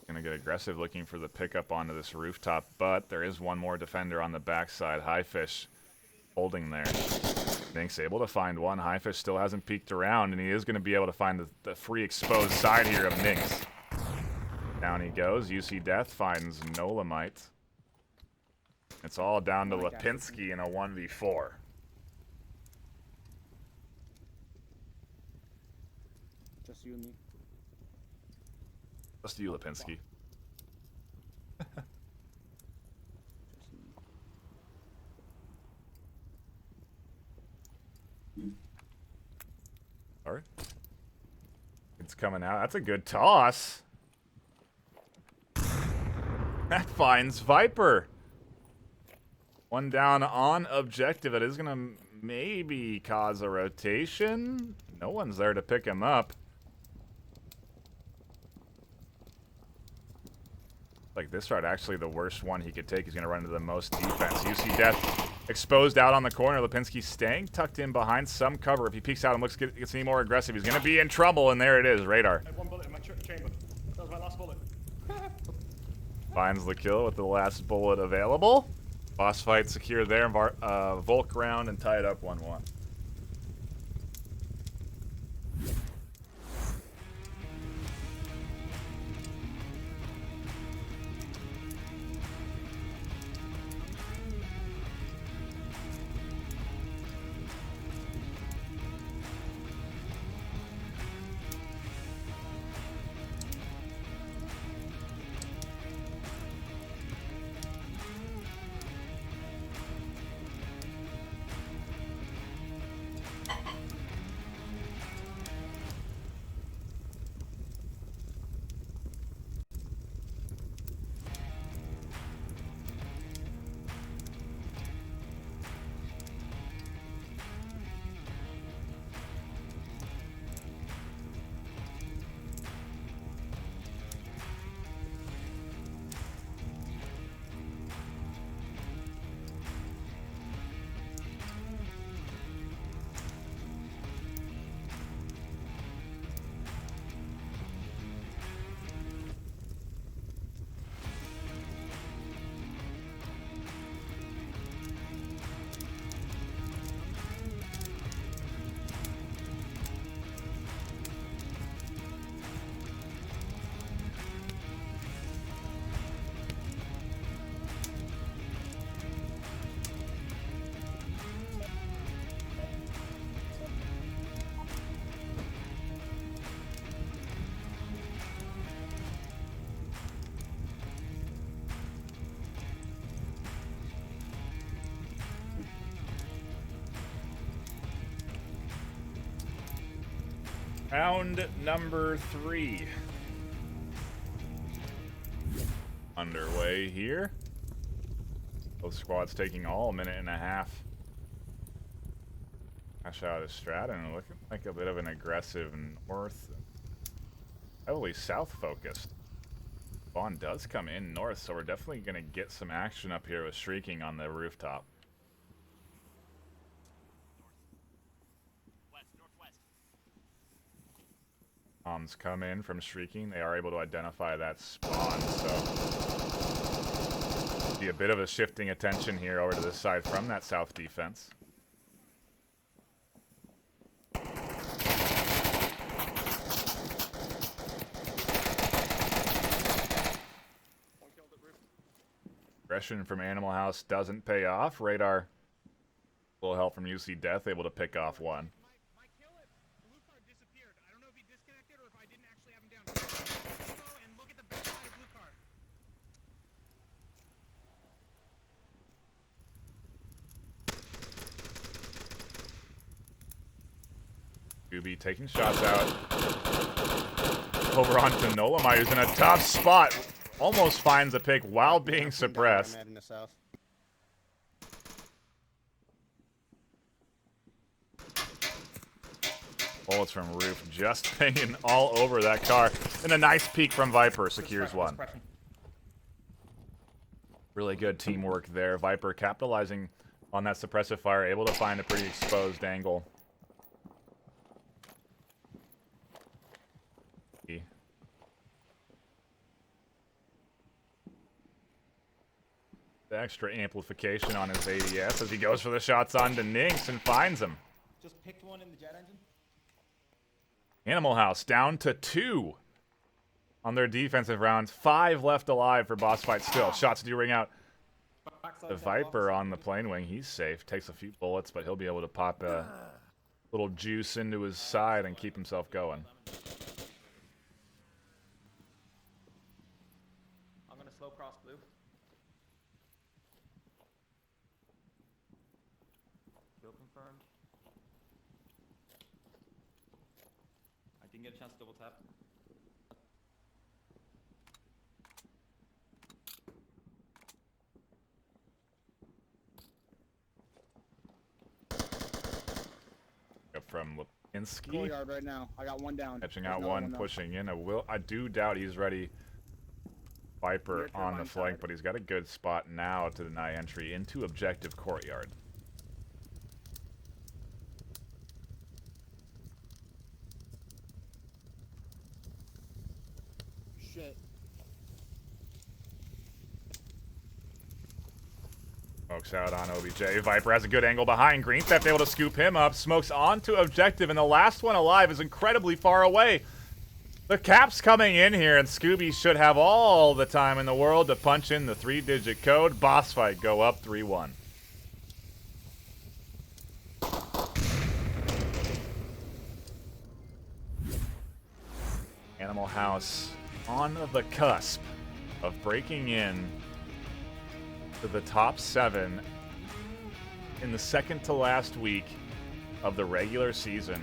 Gonna get aggressive looking for the pickup onto this rooftop, but there is one more defender on the backside. Highfish holding there. Nink's able to find one. Highfish still hasn't peeked around, and he is going to be able to find the free exposed side here of Nink's. Down he goes. UC Death finds Nolamite. It's all down to Lipinski in a 1v4. Just you and me. Just you, Lipinski. Alright. It's coming out. That's a good toss. That finds Viper. One down on objective. That is going to maybe cause a rotation. No one's there to pick him up. Like this route, actually the worst one he could take. He's going to run into the most defense. UC Death exposed out on the corner. Lipinski staying tucked in behind some cover. If he peeks out and gets any more aggressive, he's going to be in trouble. And there it is, Radar. I had one bullet in my chamber. That was my last bullet. Finds the kill with the last bullet available. BossFight secure there. Volk round and tie it up 1-1. Round number 3. Underway here. Both squads taking all a minute and a half. Cash out of Stratton, looking like a bit of an aggressive north, heavily south focused. Vaughn does come in north, so we're definitely going to get some action up here with Shrieking on the rooftop. Bombs come in from Shrieking. They are able to identify that spawn, so be a bit of a shifting attention here over to this side from that south defense. Aggression from Animal House doesn't pay off. Radar, a little help from UC Death, able to pick off one. Scooby taking shots out. Over onto Nolamite, who's in a tough spot. Almost finds a pick while being suppressed. Bullets from roof just pinging all over that car. And a nice peek from Viper secures one. Really good teamwork there. Viper capitalizing on that suppressive fire, able to find a pretty exposed angle. The extra amplification on his ADS as he goes for the shots onto Ninx and finds him. Just picked one in the jet engine. Animal House down to 2 on their defensive rounds. 5 left alive for BossFight still. Shots do ring out. Backside The tap Viper off. on the plane wing, he's safe. Takes a few bullets, but he'll be able to pop a little juice into his side and keep himself going. I'm gonna slow cross blue. Kill confirmed. I didn't get a chance to double tap. From Lipinski. Courtyard right now. I got one down. Catching There's out another one, down. pushing in. I do doubt he's ready. Viper Near on the turbine flank, side. but he's got a good spot now to deny entry into objective courtyard. Shit. Smokes out on OBJ. Viper has a good angle behind. Green Theft able to scoop him up. Smokes onto objective, and the last one alive is incredibly far away. The cap's coming in here, and Scooby should have all the time in the world to punch in the 3-digit code. BossFight go up 3-1. Animal House on the cusp of breaking in to the top 7 in the second to last week of the regular season,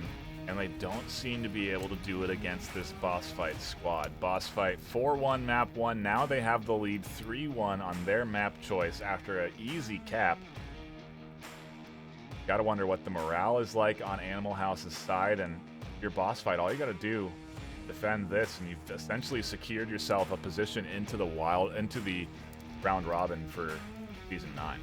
and they don't seem to be able to do it against this BossFight squad. BossFight 4-1 map 1. Now they have the lead 3-1 on their map choice after an easy cap. Gotta wonder what the morale is like on Animal House's side, and your BossFight, all you gotta do, defend this, and you've essentially secured yourself a position into the round robin for season 9.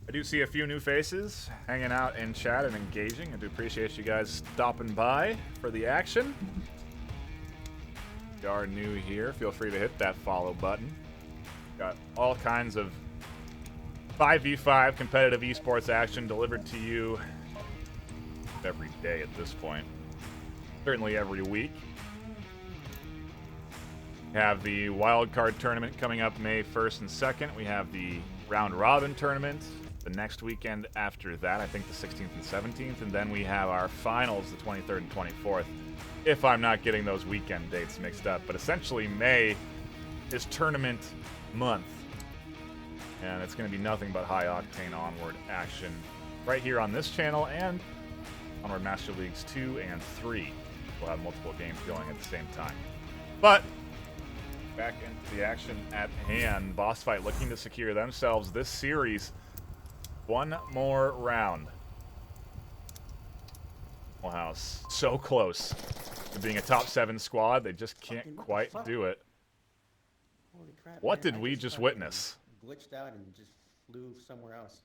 I do see a few new faces hanging out in chat and engaging. I do appreciate you guys stopping by for the action. If you are new here, feel free to hit that follow button. Got all kinds of 5v5 competitive esports action delivered to you every day at this point. Certainly every week. We have the wild card tournament coming up May 1st and 2nd. We have the round robin tournament the next weekend after that, I think the 16th and 17th, and then we have our finals the 23rd and 24th, if I'm not getting those weekend dates mixed up. But essentially May is tournament month, and it's going to be nothing but high octane Onward action right here on this channel and Onward Master Leagues 2 and 3. We'll have multiple games going at the same time. But back into the action at hand. BossFight looking to secure themselves this series. One more round. House so close to being a top 7 squad. They just can't quite do it. Holy crap, What man, did I we just fucking witness? Glitched out and just flew somewhere else.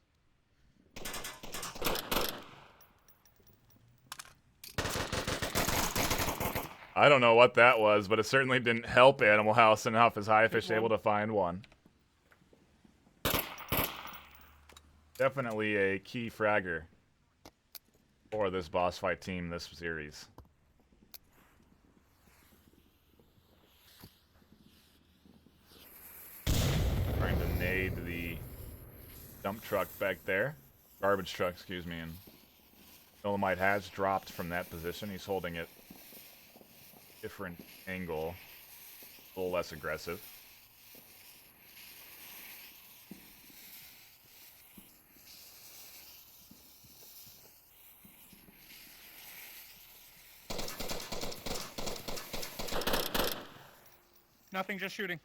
I don't know what that was, but it certainly didn't help Animal House enough as Highfish able to find one. Definitely a key fragger for this BossFight team this series. Trying to nade the dump truck back there. Garbage truck, excuse me. And Dolomite has dropped from that position. He's holding it different angle, a little less aggressive. Nothing, just shooting.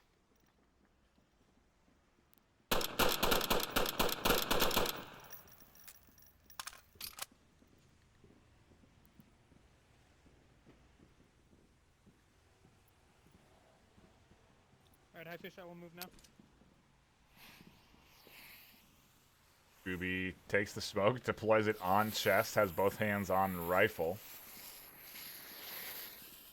Alright, high fish, I will move now. Scooby takes the smoke, deploys it on chest, has both hands on rifle.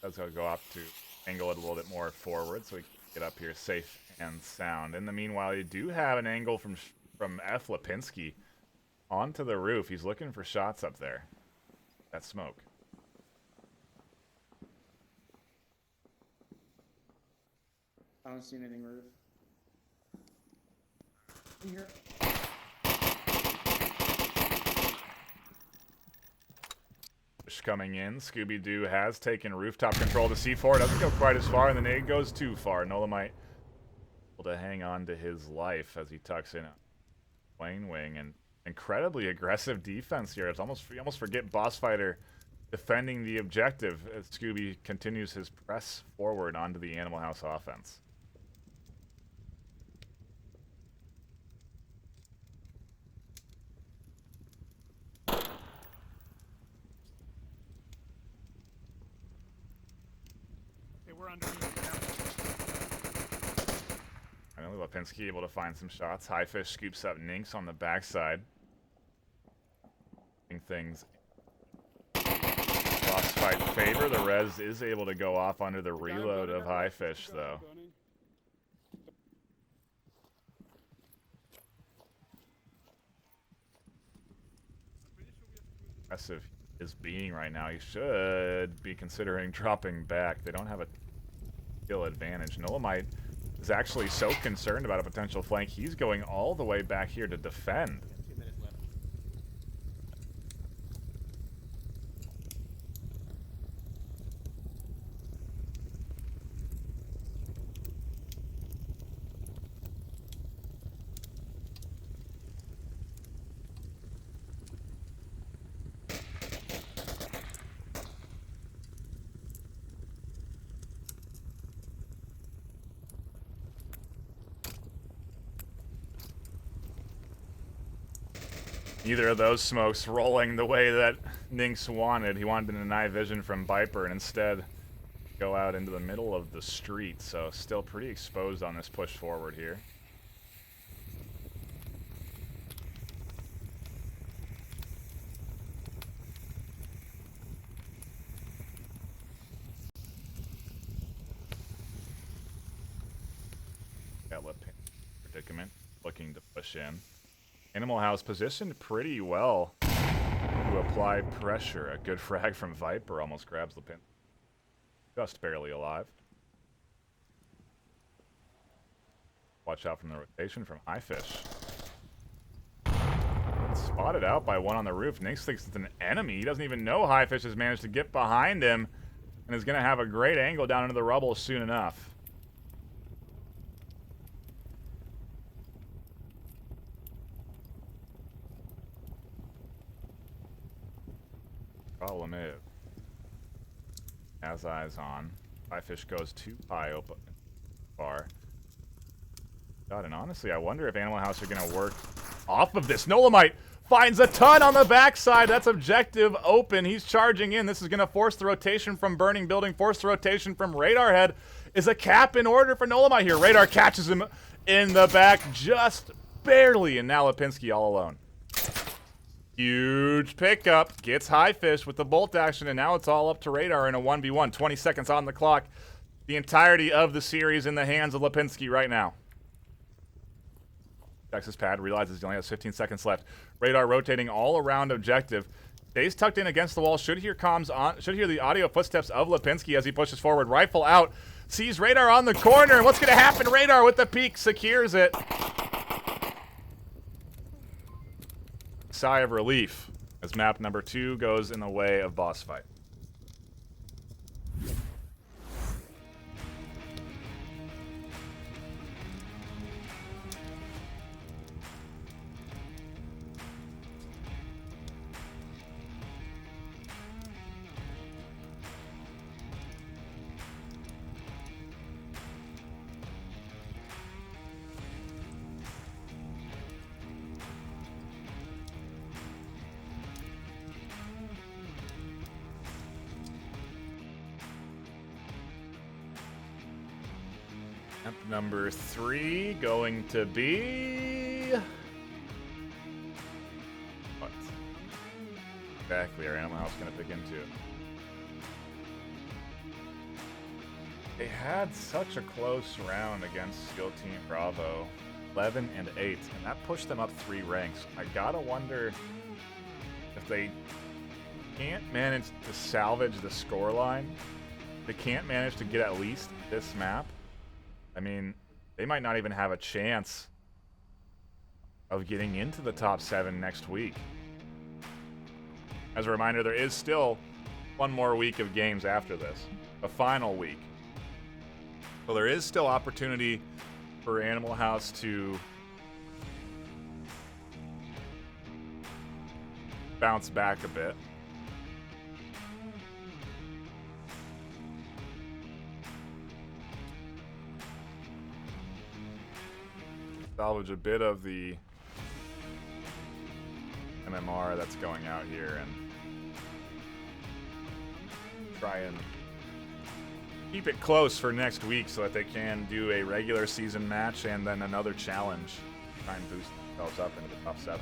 That's going to go up to angle it a little bit more forward so we can get up here safe and sound. In the meanwhile, you do have an angle from F. Lipinski onto the roof. He's looking for shots up there. That smoke. I don't see anything roof. Here. Push coming in. Scooby-Doo has taken rooftop control. The C4 doesn't go quite as far, and the nade goes too far. Nolamite able to hang on to his life as he tucks in a plane wing, and incredibly aggressive defense here. It's almost, you almost forget BossFighter defending the objective as Scooby continues his press forward onto the Animal House offense. We're underneath now. Finally, Lipinski able to find some shots. Highfish scoops up Ninx on the backside. Things BossFight favor. The res is able to go off under the reload of Highfish, though. Aggressive is being right now. He should be considering dropping back. They don't have a kill advantage. Nolamite is actually so concerned about a potential flank, he's going all the way back here to defend. 2 minutes left. Neither of those smokes rolling the way that Ninx wanted. He wanted to deny vision from Viper and instead go out into the middle of the street. So still pretty exposed on this push forward here. Got lip predicament, looking to push in. Animal House positioned pretty well to apply pressure. A good frag from Viper almost grabs the pin. Just barely alive. Watch out from the rotation from Highfish. Spotted out by one on the roof. Ninx thinks it's an enemy. He doesn't even know Highfish has managed to get behind him and is going to have a great angle down into the rubble soon enough. Problem is, has eyes on. Highfish goes too high open far. God, and honestly, I wonder if Animal House are going to work off of this. Nolamite finds a ton on the backside. That's objective open. He's charging in. This is going to force the rotation from Burning Building, force the rotation from Radar Head. Is a cap in order for Nolamite here. Radar catches him in the back just barely, and now Lipinski all alone. Huge pickup, gets Highfish with the bolt action, and now it's all up to Radar in a 1v1. 20 seconds on the clock. The entirety of the series in the hands of Lipinski right now. Checks his pad, realizes he only has 15 seconds left. Radar rotating all around objective. Stays tucked in against the wall. Should hear comms on. Should hear the audio footsteps of Lipinski as he pushes forward. Rifle out. Sees Radar on the corner. And what's going to happen? Radar with the peek secures it. Sigh of relief as map number 2 goes in the way of BossFight. Map number 3 going to be... What exactly are Animal House going to pick into? They had such a close round against Skill Team Bravo, 11 and 8, and that pushed them up 3 ranks. I gotta wonder if they can't manage to salvage the scoreline. They can't manage to get at least this map. I mean, they might not even have a chance of getting into the top 7 next week. As a reminder, there is still one more week of games after this, a final week. So there is still opportunity for Animal House to bounce back a bit. Salvage a bit of the MMR that's going out here and try and keep it close for next week so that they can do a regular season match and then another challenge. Try and boost themselves up into the top 7.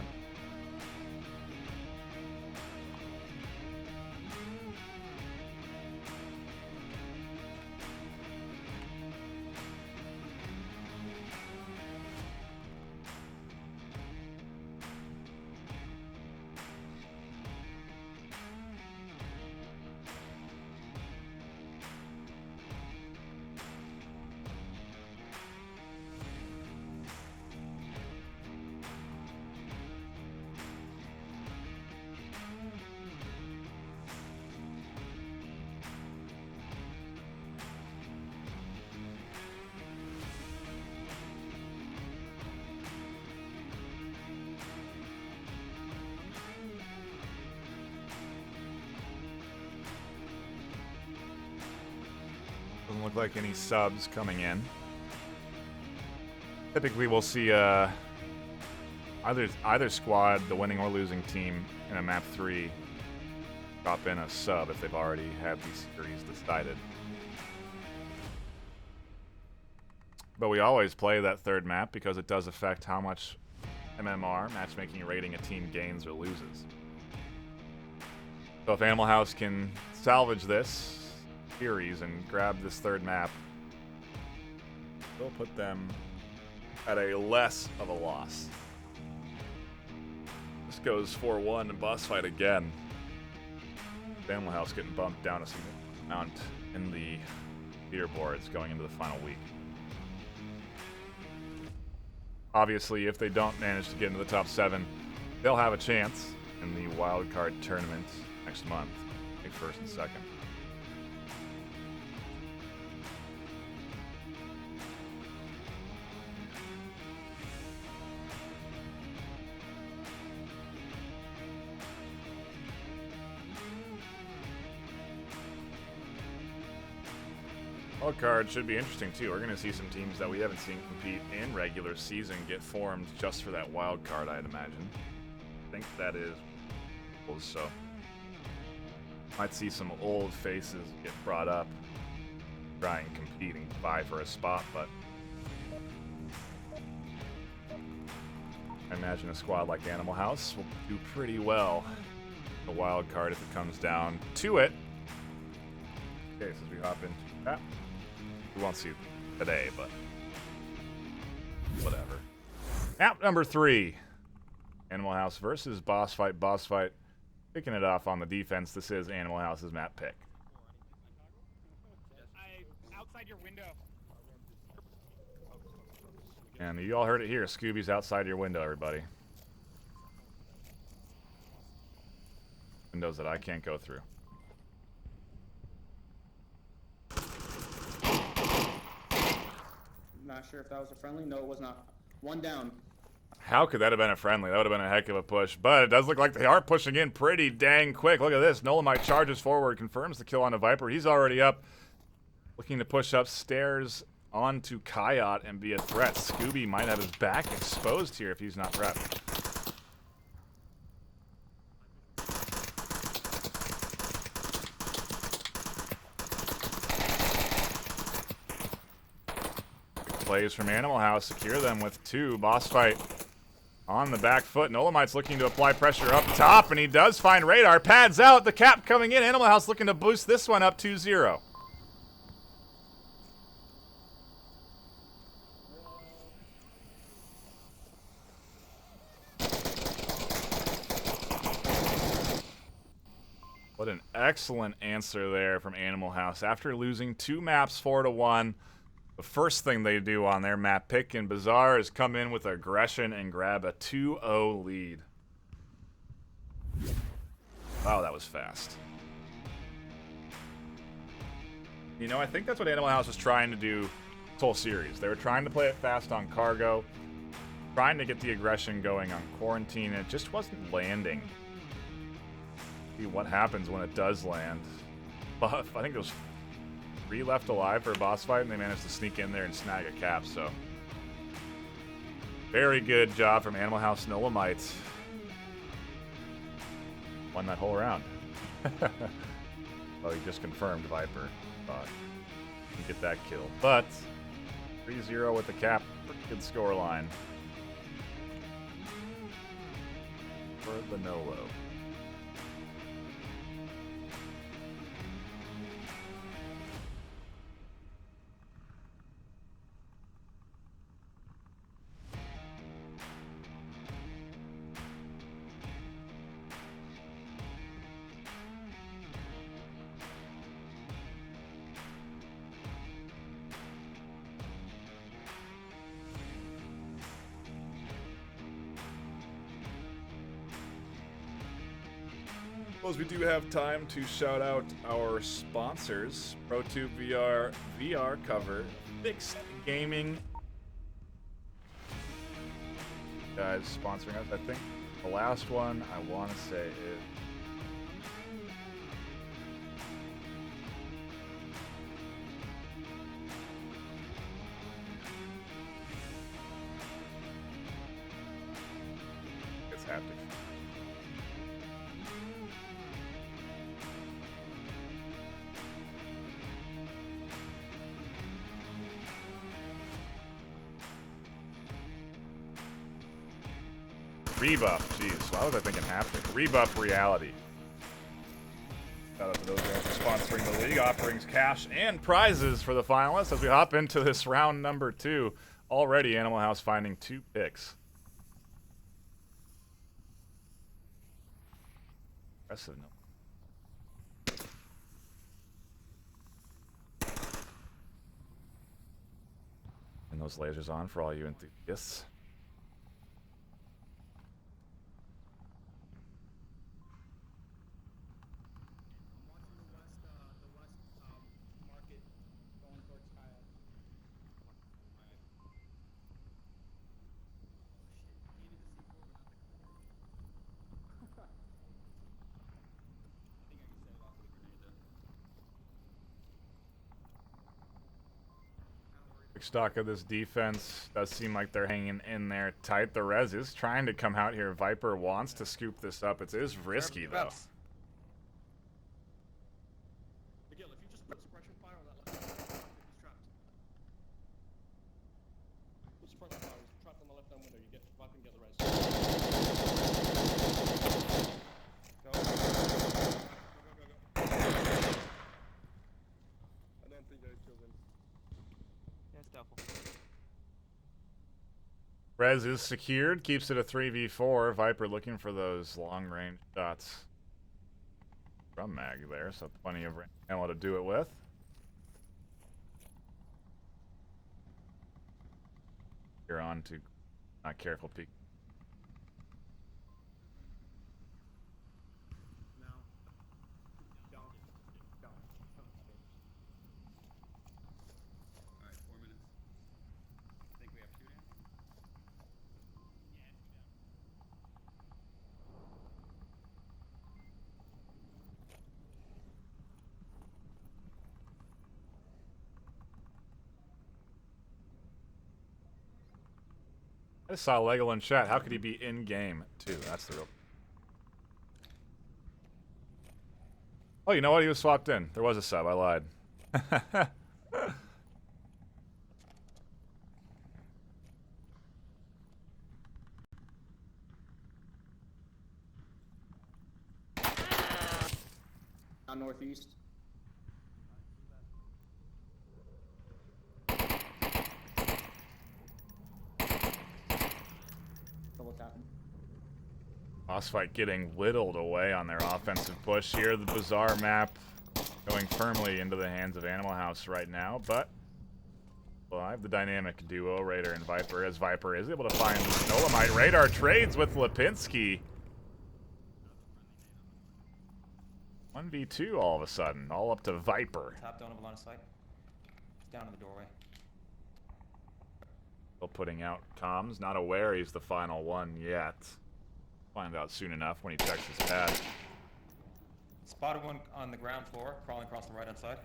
Doesn't look like any subs coming in. Typically, we'll see either squad, the winning or losing team in a map 3, drop in a sub if they've already had these series decided. But we always play that third map because it does affect how much MMR, matchmaking rating, a team gains or loses. So if Animal House can salvage this series and grab this third map, it'll put them at a less of a loss. This goes 4-1 in BossFight again. Animal House getting bumped down a significant amount in the leaderboards going into the final week. Obviously, if they don't manage to get into the top 7, they'll have a chance in the wildcard tournament next month, May 1st and 2nd. Wildcard should be interesting too. We're going to see some teams that we haven't seen compete in regular season get formed just for that wild card, I'd imagine. I think that is so. Might see some old faces get brought up, try and compete and vie for a spot, but I imagine a squad like Animal House will do pretty well the wild card if it comes down to it. Okay, so as we hop into that. We won't see today, but whatever. Map number 3. Animal House versus BossFight. BossFight picking it off on the defense. This is Animal House's map pick. Outside your window. And you all heard it here. Scooby's outside your window, everybody. Windows that I can't go through. Not sure if that was a friendly. No, it was not. One down. How could that have been a friendly? That would have been a heck of a push. But it does look like they are pushing in pretty dang quick. Look at this. Nolamite charges forward, confirms the kill on a Viper. He's already up. Looking to push upstairs onto Coyote and be a threat. Scooby might have his back exposed here if he's not prepped. plays from Animal House secure them with 2. BossFight on the back foot. Nolamite's looking to apply pressure up top, and he does find radar. Pads out. The cap coming in. Animal House looking to boost this one up 2-0. What an excellent answer there from Animal House. After losing 2 maps 4-1, the first thing they do on their map pick in Bazaar is come in with aggression and grab a 2-0 lead. Wow, that was fast. You know, I think that's what Animal House was trying to do this whole series. They were trying to play it fast on Cargo, trying to get the aggression going on Quarantine, and it just wasn't landing. See what happens when it does land. But I think there was 3 left alive for a boss fight, and they managed to sneak in there and snag a cap, so. Very good job from Animal House Nolamite. Won that whole round. Well, he just confirmed Viper. Thought he'd get that kill. But 3-0 with the cap. Pretty good score line for the Nolo. Well, we do have time to shout out our sponsors. ProTube VR, VR cover, Fixed Gaming. Guys sponsoring us, I think the last one I want to say is it's haptic. Rebuff, jeez, why was I thinking haptic? Rebuff Reality. Shout out to those guys for sponsoring the league, offerings cash and prizes for the finalists as we hop into this round number 2. Already Animal House finding 2 picks. Impressive. And those lasers on for all you enthusiasts. Stock of this defense does seem like they're hanging in there tight. The res is trying to come out here. Viper wants to scoop this up. It is risky though. Miguel, if you just put suppression fire on that left side, he's trapped. Put suppression fire, he's trapped on the left hand window. You get Viper and get the res. Go. Go, go, go, go. I don't think I killed him. Rez is secured, keeps it a 3v4. Viper looking for those long-range shots from Mag there, so plenty of ammo to do it with. You're on to not careful peek. I just saw Lego in chat. How could he be in game too? That's the real. Oh, you know what? He was swapped in. There was a sub. I lied. On northeast. Double tapping. BossFight getting whittled away on their offensive push here. The bizarre map going firmly into the hands of Animal House right now, but well, I have the dynamic duo, Raider and Viper, as Viper is able to find Nolamite. Radar trades with Lipinski. 1v2 all of a sudden, all up to Viper. Top, don't have a line of sight. It's down in the doorway. Still putting out comms, not aware he's the final one yet. Find out soon enough when he checks his pad. Spotted one on the ground floor, crawling across the right-hand side.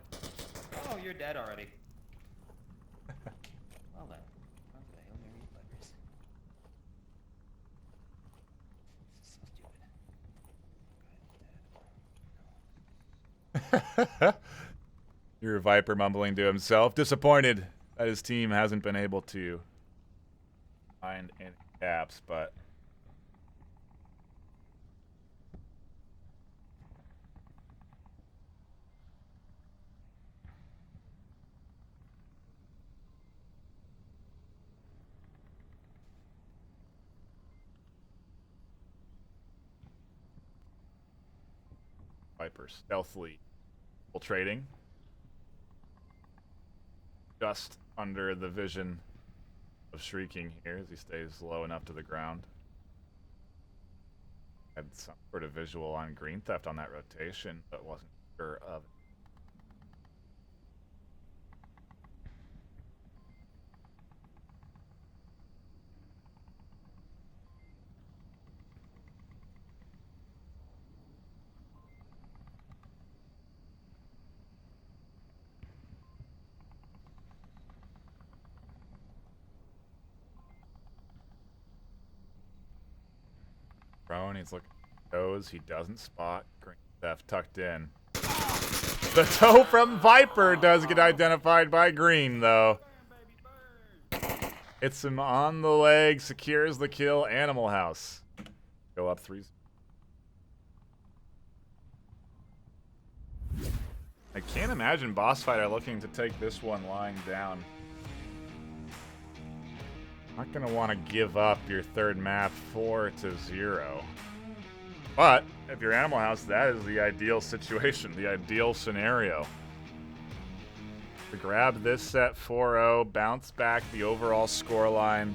Oh, you're dead already. Well then. Okay, Hail Mary, Vipers. So stupid. Your Viper mumbling to himself, disappointed that his team hasn't been able to find any caps, but Viper stealthily infiltrating just under the vision of Shrieking here as he stays low enough to the ground. Had some sort of visual on Green Theft on that rotation, but wasn't sure of it. Prone, he's looking for toes. He doesn't spot Green Theft tucked in. The toe from Viper does get identified by Green, though. Hits him on the leg, secures the kill. Animal House go up 3. I can't imagine BossFight are looking to take this one lying down. Not going to want to give up your third map 4-0. But if you're Animal House, that is the ideal situation, the ideal scenario. To grab this set 4-0, bounce back the overall scoreline.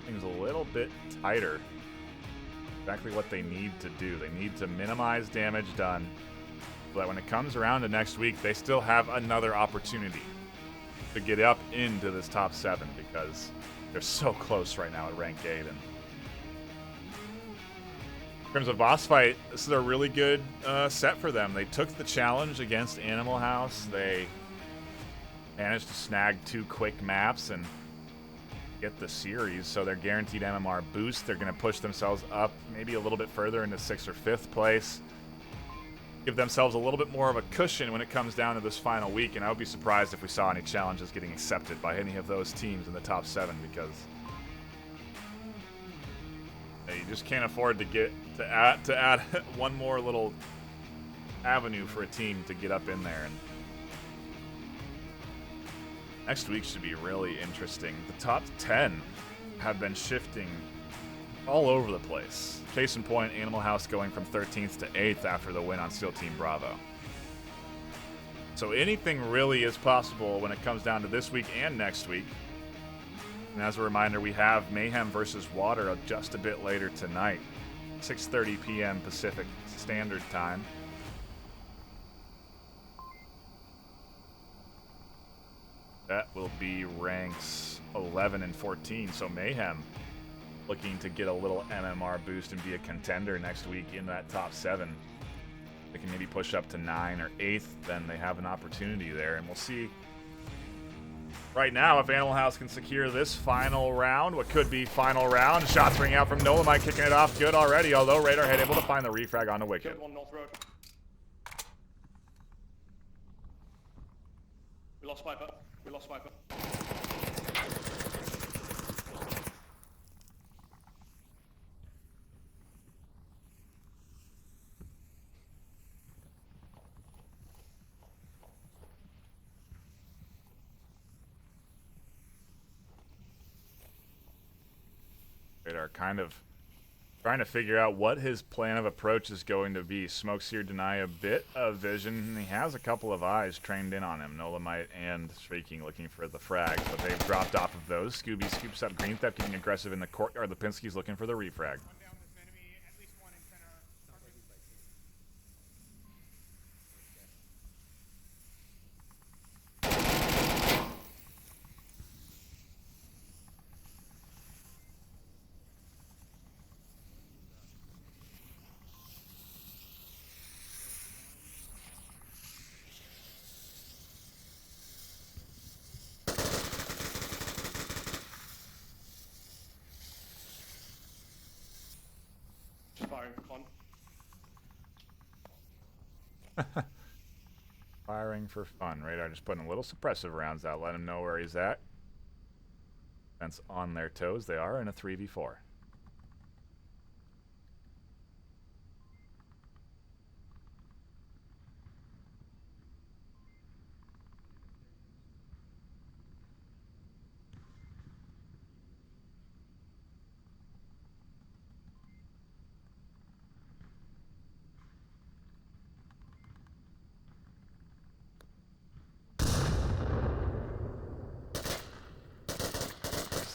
Things a little bit tighter. Exactly what they need to do. They need to minimize damage done so that when it comes around to next week, they still have another opportunity to get up into this top 7 because they're so close right now at rank 8. And in terms of BossFight, this is a really good set for them. They took the challenge against Animal House. They managed to snag 2 quick maps and get the series, so they're guaranteed MMR boost. They're going to push themselves up maybe a little bit further into 6th or 5th place. Give themselves a little bit more of a cushion when it comes down to this final week, and I would be surprised if we saw any challenges getting accepted by any of those teams in the top 7 because you just can't afford to add one more little avenue for a team to get up in there. And next week should be really interesting. The top 10 have been shifting all over the place. Case in point, Animal House going from 13th to 8th after the win on Steel Team Bravo. So anything really is possible when it comes down to this week and next week. And as a reminder, we have Mayhem versus Water just a bit later tonight, 6:30 p.m. Pacific Standard Time. That will be ranks 11 and 14, so Mayhem looking to get a little MMR boost and be a contender next week in that top 7. They can maybe push up to 9 or 8th, then they have an opportunity there, and we'll see right now if Animal House can secure this final round, what could be final round. Shots ringing out from Nolamite, kicking it off good already, although Radar Head able to find the refrag on the wicket. Killed one North Road. We lost Viper. We lost Viper. are kind of trying to figure out what his plan of approach is going to be. Smokes here deny a bit of vision, and he has a couple of eyes trained in on him. Nolamite and Shrieking looking for the frags, but they've dropped off of those. Scooby scoops up Green Theft, getting aggressive in the courtyard. Lipinski's looking for the refrag. Just firing for fun. Firing for fun. Radar just putting a little suppressive rounds out, let him know where he's at. Defense on their toes. They are in a 3v4.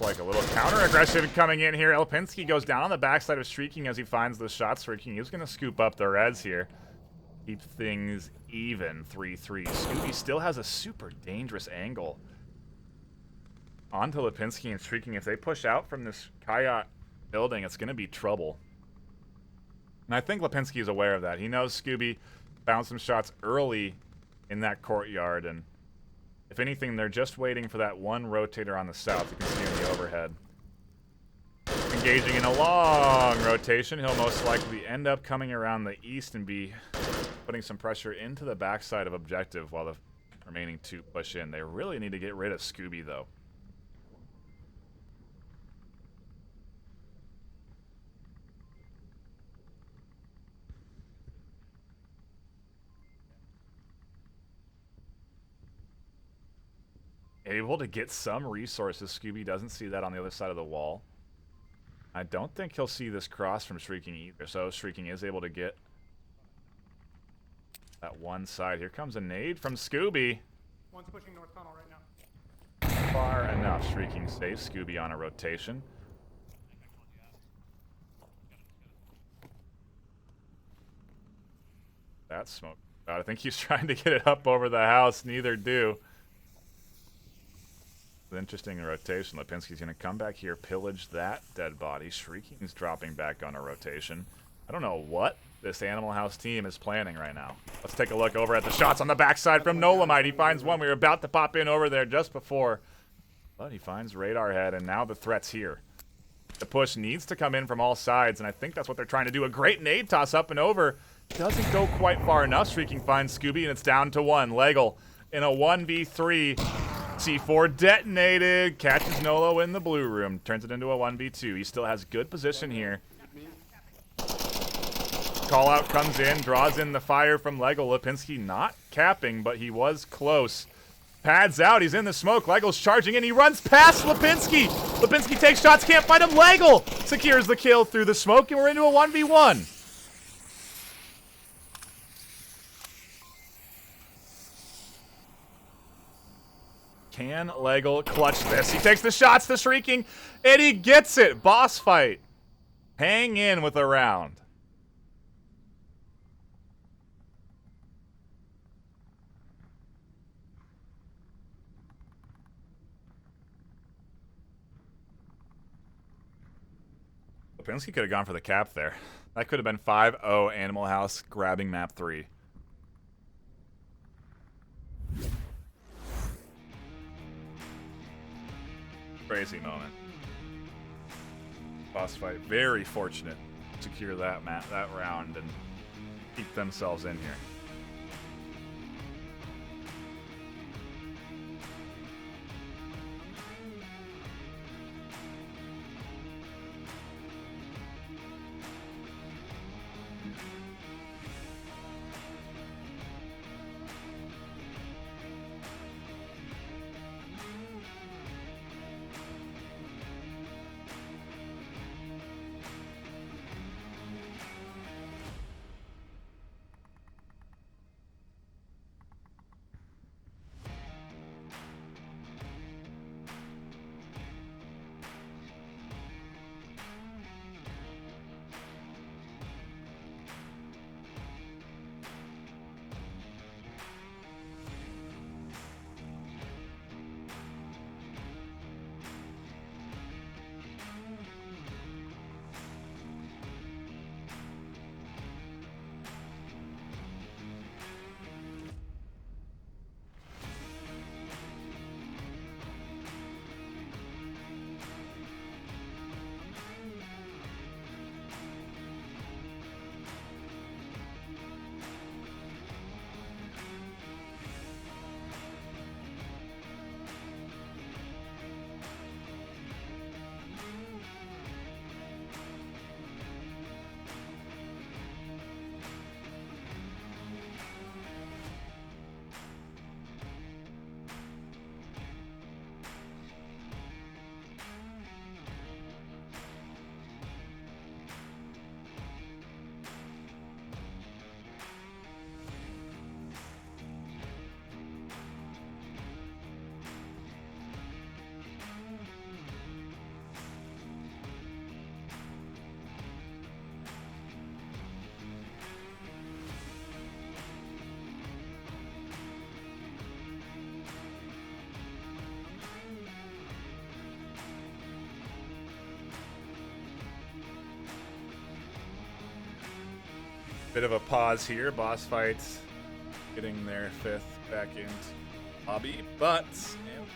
Like a little counter-aggressive coming in here. Lipinski goes down on the backside of Shrieking as he finds the shot. Shrieking is going to scoop up the reds here. Keep things even, 3-3. Scooby still has a super dangerous angle onto Lipinski and Shrieking. If they push out from this Kayat building, it's going to be trouble. And I think Lipinski is aware of that. He knows Scooby found some shots early in that courtyard, and if anything, they're just waiting for that one rotator on the south. You can see in the overhead. Engaging in a long rotation. He'll most likely end up coming around the east and be putting some pressure into the backside of objective while the remaining two push in. They really need to get rid of Scooby, though. Able to get some resources. Scooby doesn't see that on the other side of the wall. I don't think he'll see this cross from Shrieking either, so Shrieking is able to get that one side. Here comes a nade from Scooby. One's pushing north tunnel right now. Far enough. Shrieking saves Scooby on a rotation. That smoke. I think he's trying to get it up over the house. Neither do. Interesting rotation. Lipinski's going to come back here, pillage that dead body. Shrieking's dropping back on a rotation. I don't know what this Animal House team is planning right now. Let's take a look over at the shots on the backside from Nolamite. He finds one. We were about to pop in over there just before, but he finds Radar Head, and now the threat's here. The push needs to come in from all sides, and I think that's what they're trying to do. A great nade toss up and over. Doesn't go quite far enough. Shrieking finds Scooby, and it's down to one. Legal in a 1v3. C4 detonated. Catches Nolo in the blue room. Turns it into a 1v2. He still has good position here. Call out comes in. Draws in the fire from Lego. Lipinski not capping, but he was close. Pads out. He's in the smoke. Lego's charging in. He runs past Lipinski. Lipinski takes shots. Can't find him. Lego secures the kill through the smoke, and we're into a 1v1. Can Legel clutch this? He takes the shots to Shrieking, and he gets it. Boss fight. Hang in with a round. Lipinski could have gone for the cap there. That could have been 5-0 Animal House grabbing map 3. Crazy moment. Boss fight. Very fortunate to secure that round and keep themselves in here. Bit of a pause here. BossFight getting their 5th back into lobby, but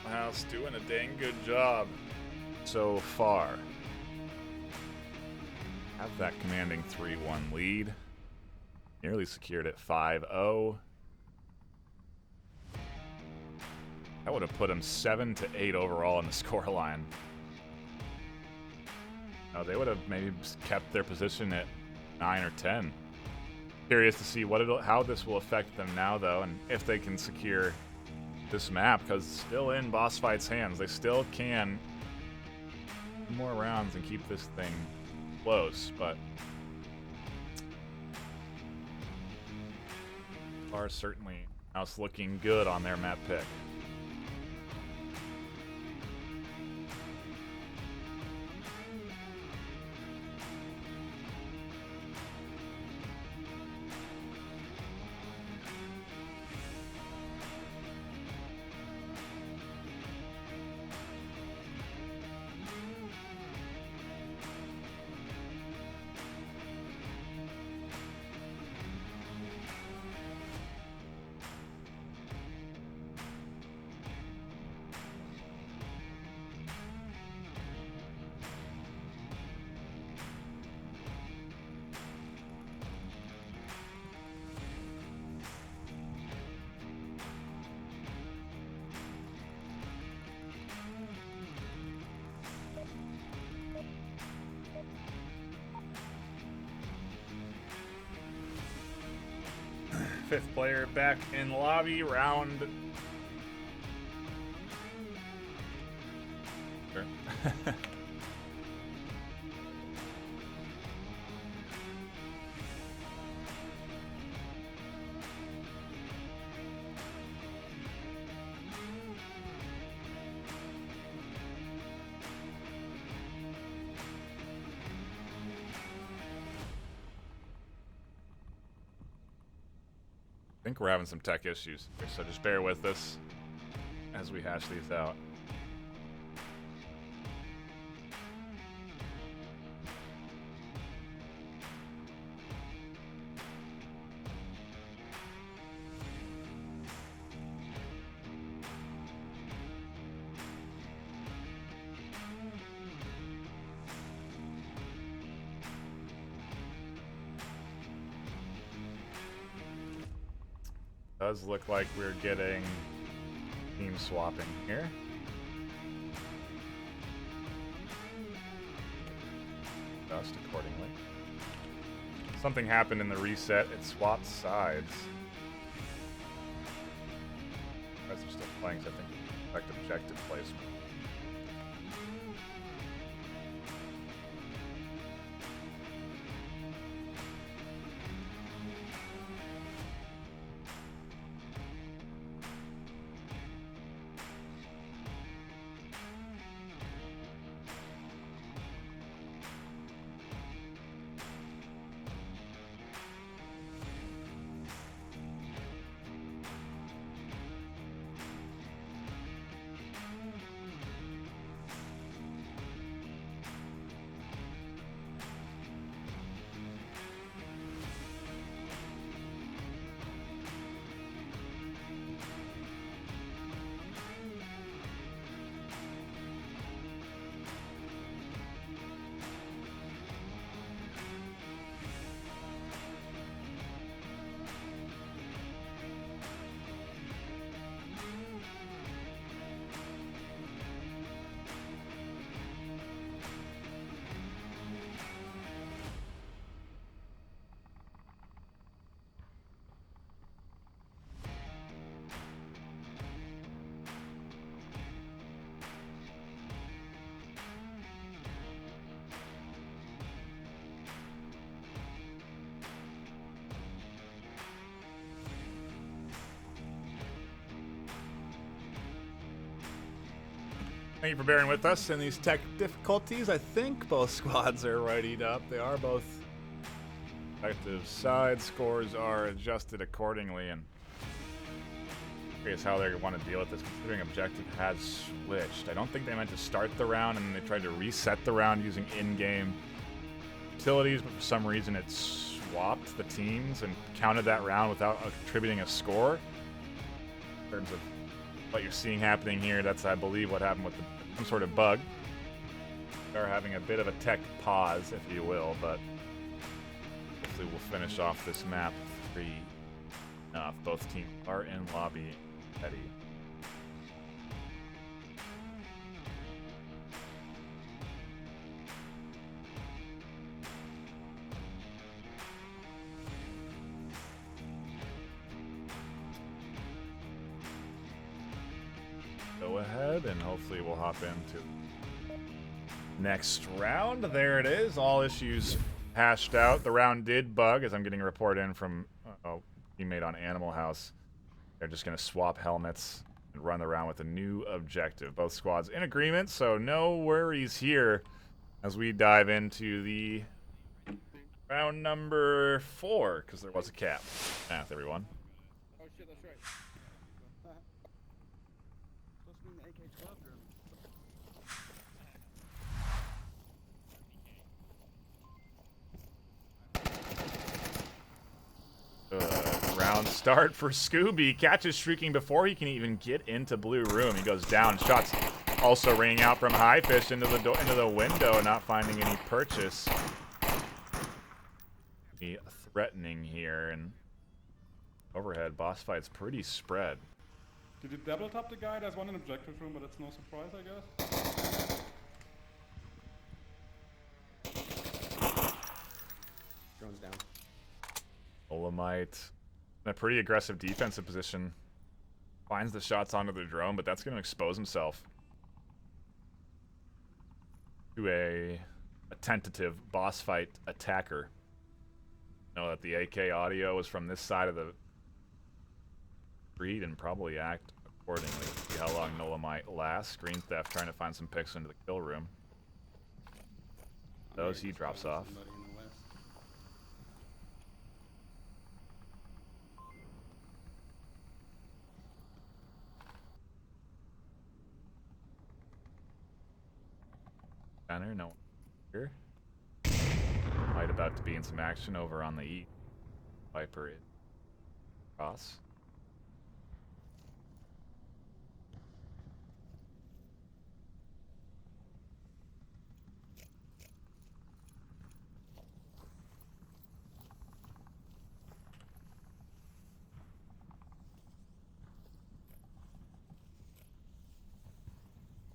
House doing a dang good job so far. Have that commanding 3-1 lead. Nearly secured at 5-0. That would have put them 7-8 overall in the scoreline. No, they would have maybe kept their position at 9 or 10. Curious to see how this will affect them now, though, and if they can secure this map, because it's still in BossFight's hands. They still can more rounds and keep this thing close, but are certainly House looking good on their map pick. Fifth player back in lobby, round. Sure. I think we're having some tech issues, so just bear with us as we hash these out. Does look like we're getting team swapping here. Adjust accordingly. Something happened in the reset. It swapped sides. Guys are still playing, so I think correct objective placement. Thank you for bearing with us in these tech difficulties. I think both squads are rightied up. They are both effective. Side scores are adjusted accordingly, and curious how they want to deal with this, considering objective has switched. I don't think they meant to start the round, and they tried to reset the round using in-game utilities, but for some reason it swapped the teams and counted that round without attributing a score. In terms of what you're seeing happening here, that's, I believe, what happened with some sort of bug. We are having a bit of a tech pause, if you will, but hopefully we'll finish off this map 3 enough. Both teams are in lobby ready. Go ahead, and hopefully we'll hop into next round. There it is. All issues hashed out. The round did bug, as I'm getting a report in from a teammate on Animal House. They're just going to swap helmets and run the round with a new objective. Both squads in agreement, so no worries here as we dive into the round number 4, because there was a cap. Math, everyone. Oh shit, that's right. Supposed to be in the AK-12 room. Round start for Scooby. Catches Shrieking before he can even get into blue room. He goes down. Shots also ringing out from High Fish into the window, not finding any purchase. Be threatening here, and overhead BossFight's pretty spread. Did you double tap the guy? There's one in objective room, but it's no surprise, I guess. Drone's down. Olamite in a pretty aggressive defensive position. Finds the shots onto the drone, but that's going to expose himself to a tentative BossFight attacker. Know that the AK audio is from this side of the street and probably act accordingly. See how long Nola might last. Green Theft trying to find some picks into the kill room. Those he drops off. Center, no one here. Might about to be in some action over on the E. Viper is cross.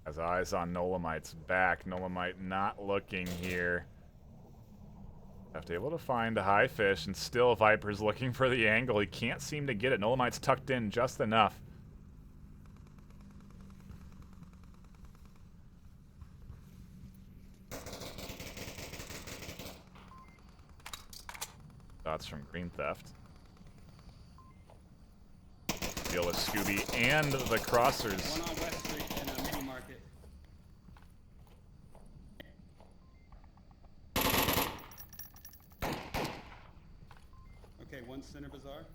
Has eyes on Nolamite's back. Nolamite not looking here. Have to be able to find a High Fish, and still Viper's looking for the angle. He can't seem to get it. Nolamite's tucked in just enough. Shots from Green Theft. Deal with Scooby and the crossers. One on West Street in a mini market. Okay, one Center Bazaar.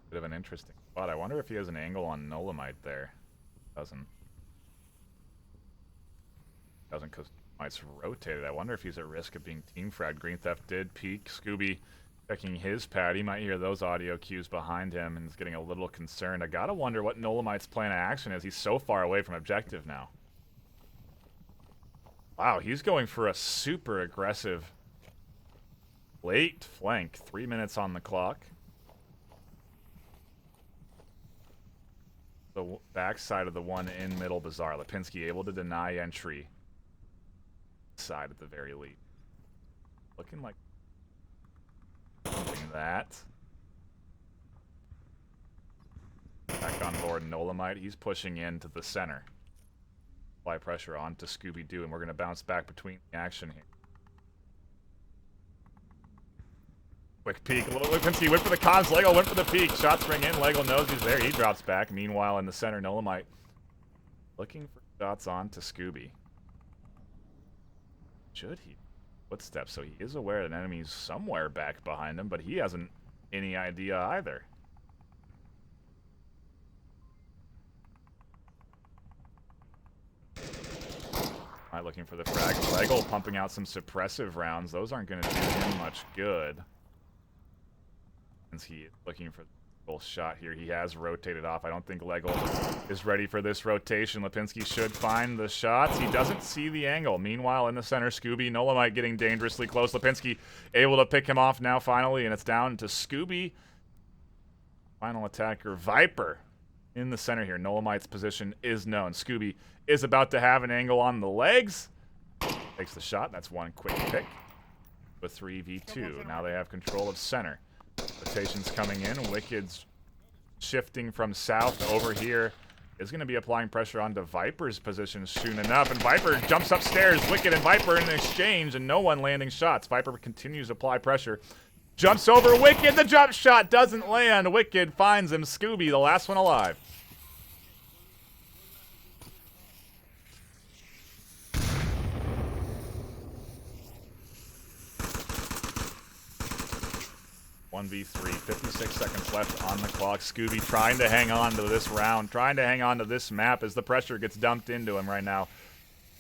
Bit of an interesting spot. I wonder if he has an angle on Nolamite there. Doesn't because Mite's rotated. I wonder if he's at risk of being team fragged. Green Theft did peek. Scooby checking his pad. He might hear those audio cues behind him and is getting a little concerned. I gotta wonder what Nolamite's plan of action is. He's so far away from objective now. Wow, he's going for a super aggressive late flank. 3 minutes on the clock. The backside of the one in middle bazaar. Lipinski able to deny entry. Side at the very least. Looking like something that. Back on board Nolamite. He's pushing into the center. Apply pressure on to Scooby-Doo, and we're going to bounce back between the action here. Quick peek. Lipinski went for the cons. Lego went for the peek. Shots ring in. Lego knows he's there. He drops back. Meanwhile, in the center, Nolamite looking for shots on to Scooby. Should he? Footsteps, so he is aware that an enemy's somewhere back behind him, but he hasn't any idea either. Not looking for the frag. Lego pumping out some suppressive rounds. Those aren't going to do him much good. Since he looking for the full shot here. He has rotated off. I don't think Lego is ready for this rotation. Lipinski should find the shots. He doesn't see the angle. Meanwhile, in the center, Scooby. Nolamite getting dangerously close. Lipinski able to pick him off now finally, and it's down to Scooby. Final attacker, Viper, in the center here. Nolamite's position is known. Scooby is about to have an angle on the legs. Takes the shot. That's one quick pick. With 3v2. Now they have control of center. Rotations coming in. Wicked's shifting from south over here. Is going to be applying pressure onto Viper's position soon enough. And Viper jumps upstairs. Wicked and Viper in exchange, and no one landing shots. Viper continues to apply pressure. Jumps over Wicked. The jump shot doesn't land. Wicked finds him. Scooby, the last one alive. v 3, 56 seconds left on the clock. Scooby trying to hang on to this round, trying to hang on to this map as the pressure gets dumped into him right now.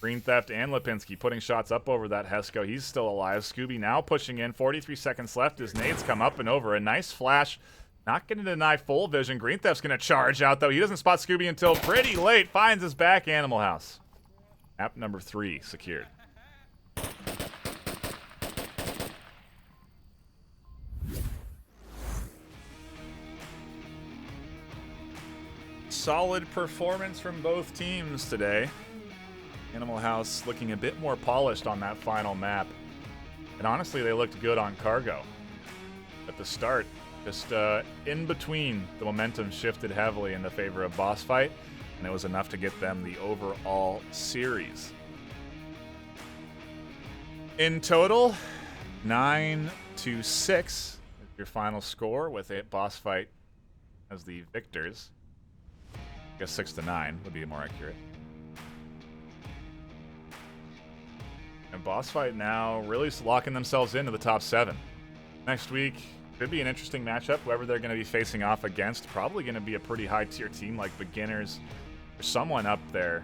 Green Theft and Lipinski putting shots up over that Hesco. He's still alive. Scooby now pushing in. 43 seconds left as nades come up and over. A nice flash. Not going to deny full vision. Green Theft's going to charge out, though. He doesn't spot Scooby until pretty late. Finds his back, Animal House. Map number 3 secured. Solid performance from both teams today. Animal House looking a bit more polished on that final map. And honestly, they looked good on Cargo. At the start, just in between, the momentum shifted heavily in the favor of BossFight, and it was enough to get them the overall series. In total, 9-6 is your final score, with it BossFight as the victors. I guess 6-9 would be more accurate. And BossFight now really locking themselves into the top 7. Next week could be an interesting matchup. Whoever they're going to be facing off against, probably going to be a pretty high-tier team like Beginners or someone up there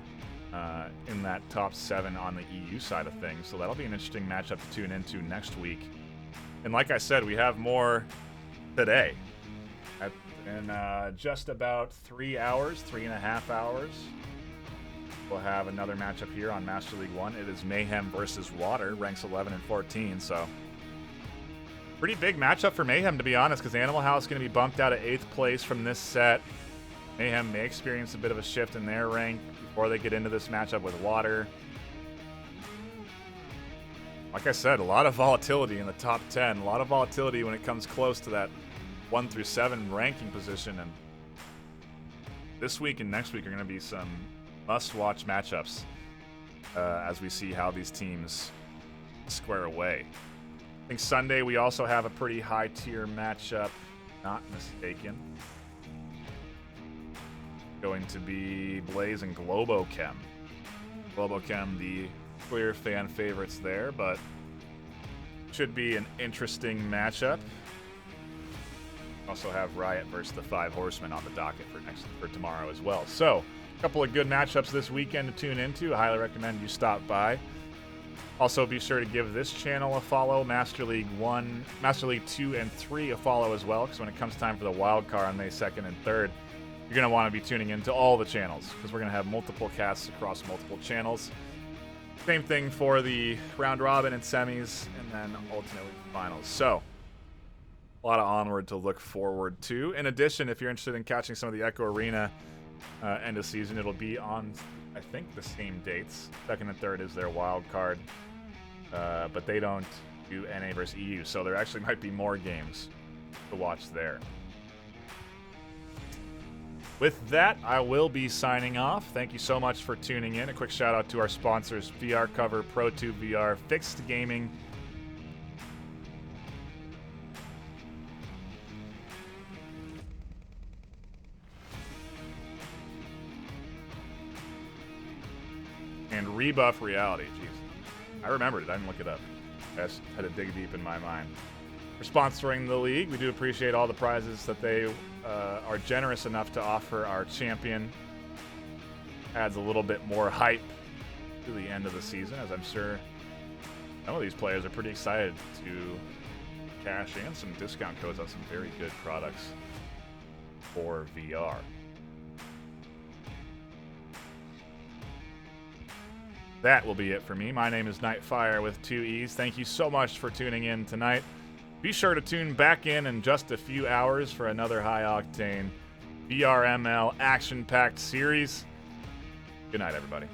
in that top 7 on the EU side of things. So that'll be an interesting matchup to tune into next week. And like I said, we have more today. In just about 3 hours, 3.5 hours, we'll have another matchup here on Master League 1. It is Mayhem versus Water, ranks 11 and 14, so pretty big matchup for Mayhem, to be honest, because Animal House is going to be bumped out of 8th place from this set. Mayhem may experience a bit of a shift in their rank before they get into this matchup with Water. Like I said, a lot of volatility in the top 10, a lot of volatility when it comes close to that 1 through 7 ranking position, and this week and next week are going to be some must-watch matchups as we see how these teams square away. I think Sunday we also have a pretty high-tier matchup, not mistaken. Going to be Blaze and Globochem. Globochem, the clear fan favorites there, but should be an interesting matchup. Also have Riot versus the 5 Horsemen on the docket for tomorrow as well. So, a couple of good matchups this weekend to tune into. I highly recommend you stop by. Also, be sure to give this channel a follow, Master League 2 and 3 a follow as well, because when it comes time for the wild card on May 2nd and 3rd, you're going to want to be tuning into all the channels, because we're going to have multiple casts across multiple channels. Same thing for the round robin and semis, and then ultimately finals. So, a lot of Onward to look forward to. In addition, if you're interested in catching some of the Echo Arena end of season, it'll be on, I think, the same dates. 2nd and 3rd is their wild card, but they don't do NA versus EU, so there actually might be more games to watch there. With that, I will be signing off. Thank you so much for tuning in. A quick shout out to our sponsors, VR Cover, ProTube VR, Fixed Gaming, and Rebuff Reality. Jeez. I remembered it. I didn't look it up. I just had to dig deep in my mind. For sponsoring the league, we do appreciate all the prizes that they are generous enough to offer our champion. Adds a little bit more hype to the end of the season, as I'm sure some of these players are pretty excited to cash in some discount codes on some very good products for VR. That will be it for me. My name is NightFiree with 2 E's. Thank you so much for tuning in tonight. Be sure to tune back in just a few hours for another high-octane VRML action-packed series. Good night, everybody.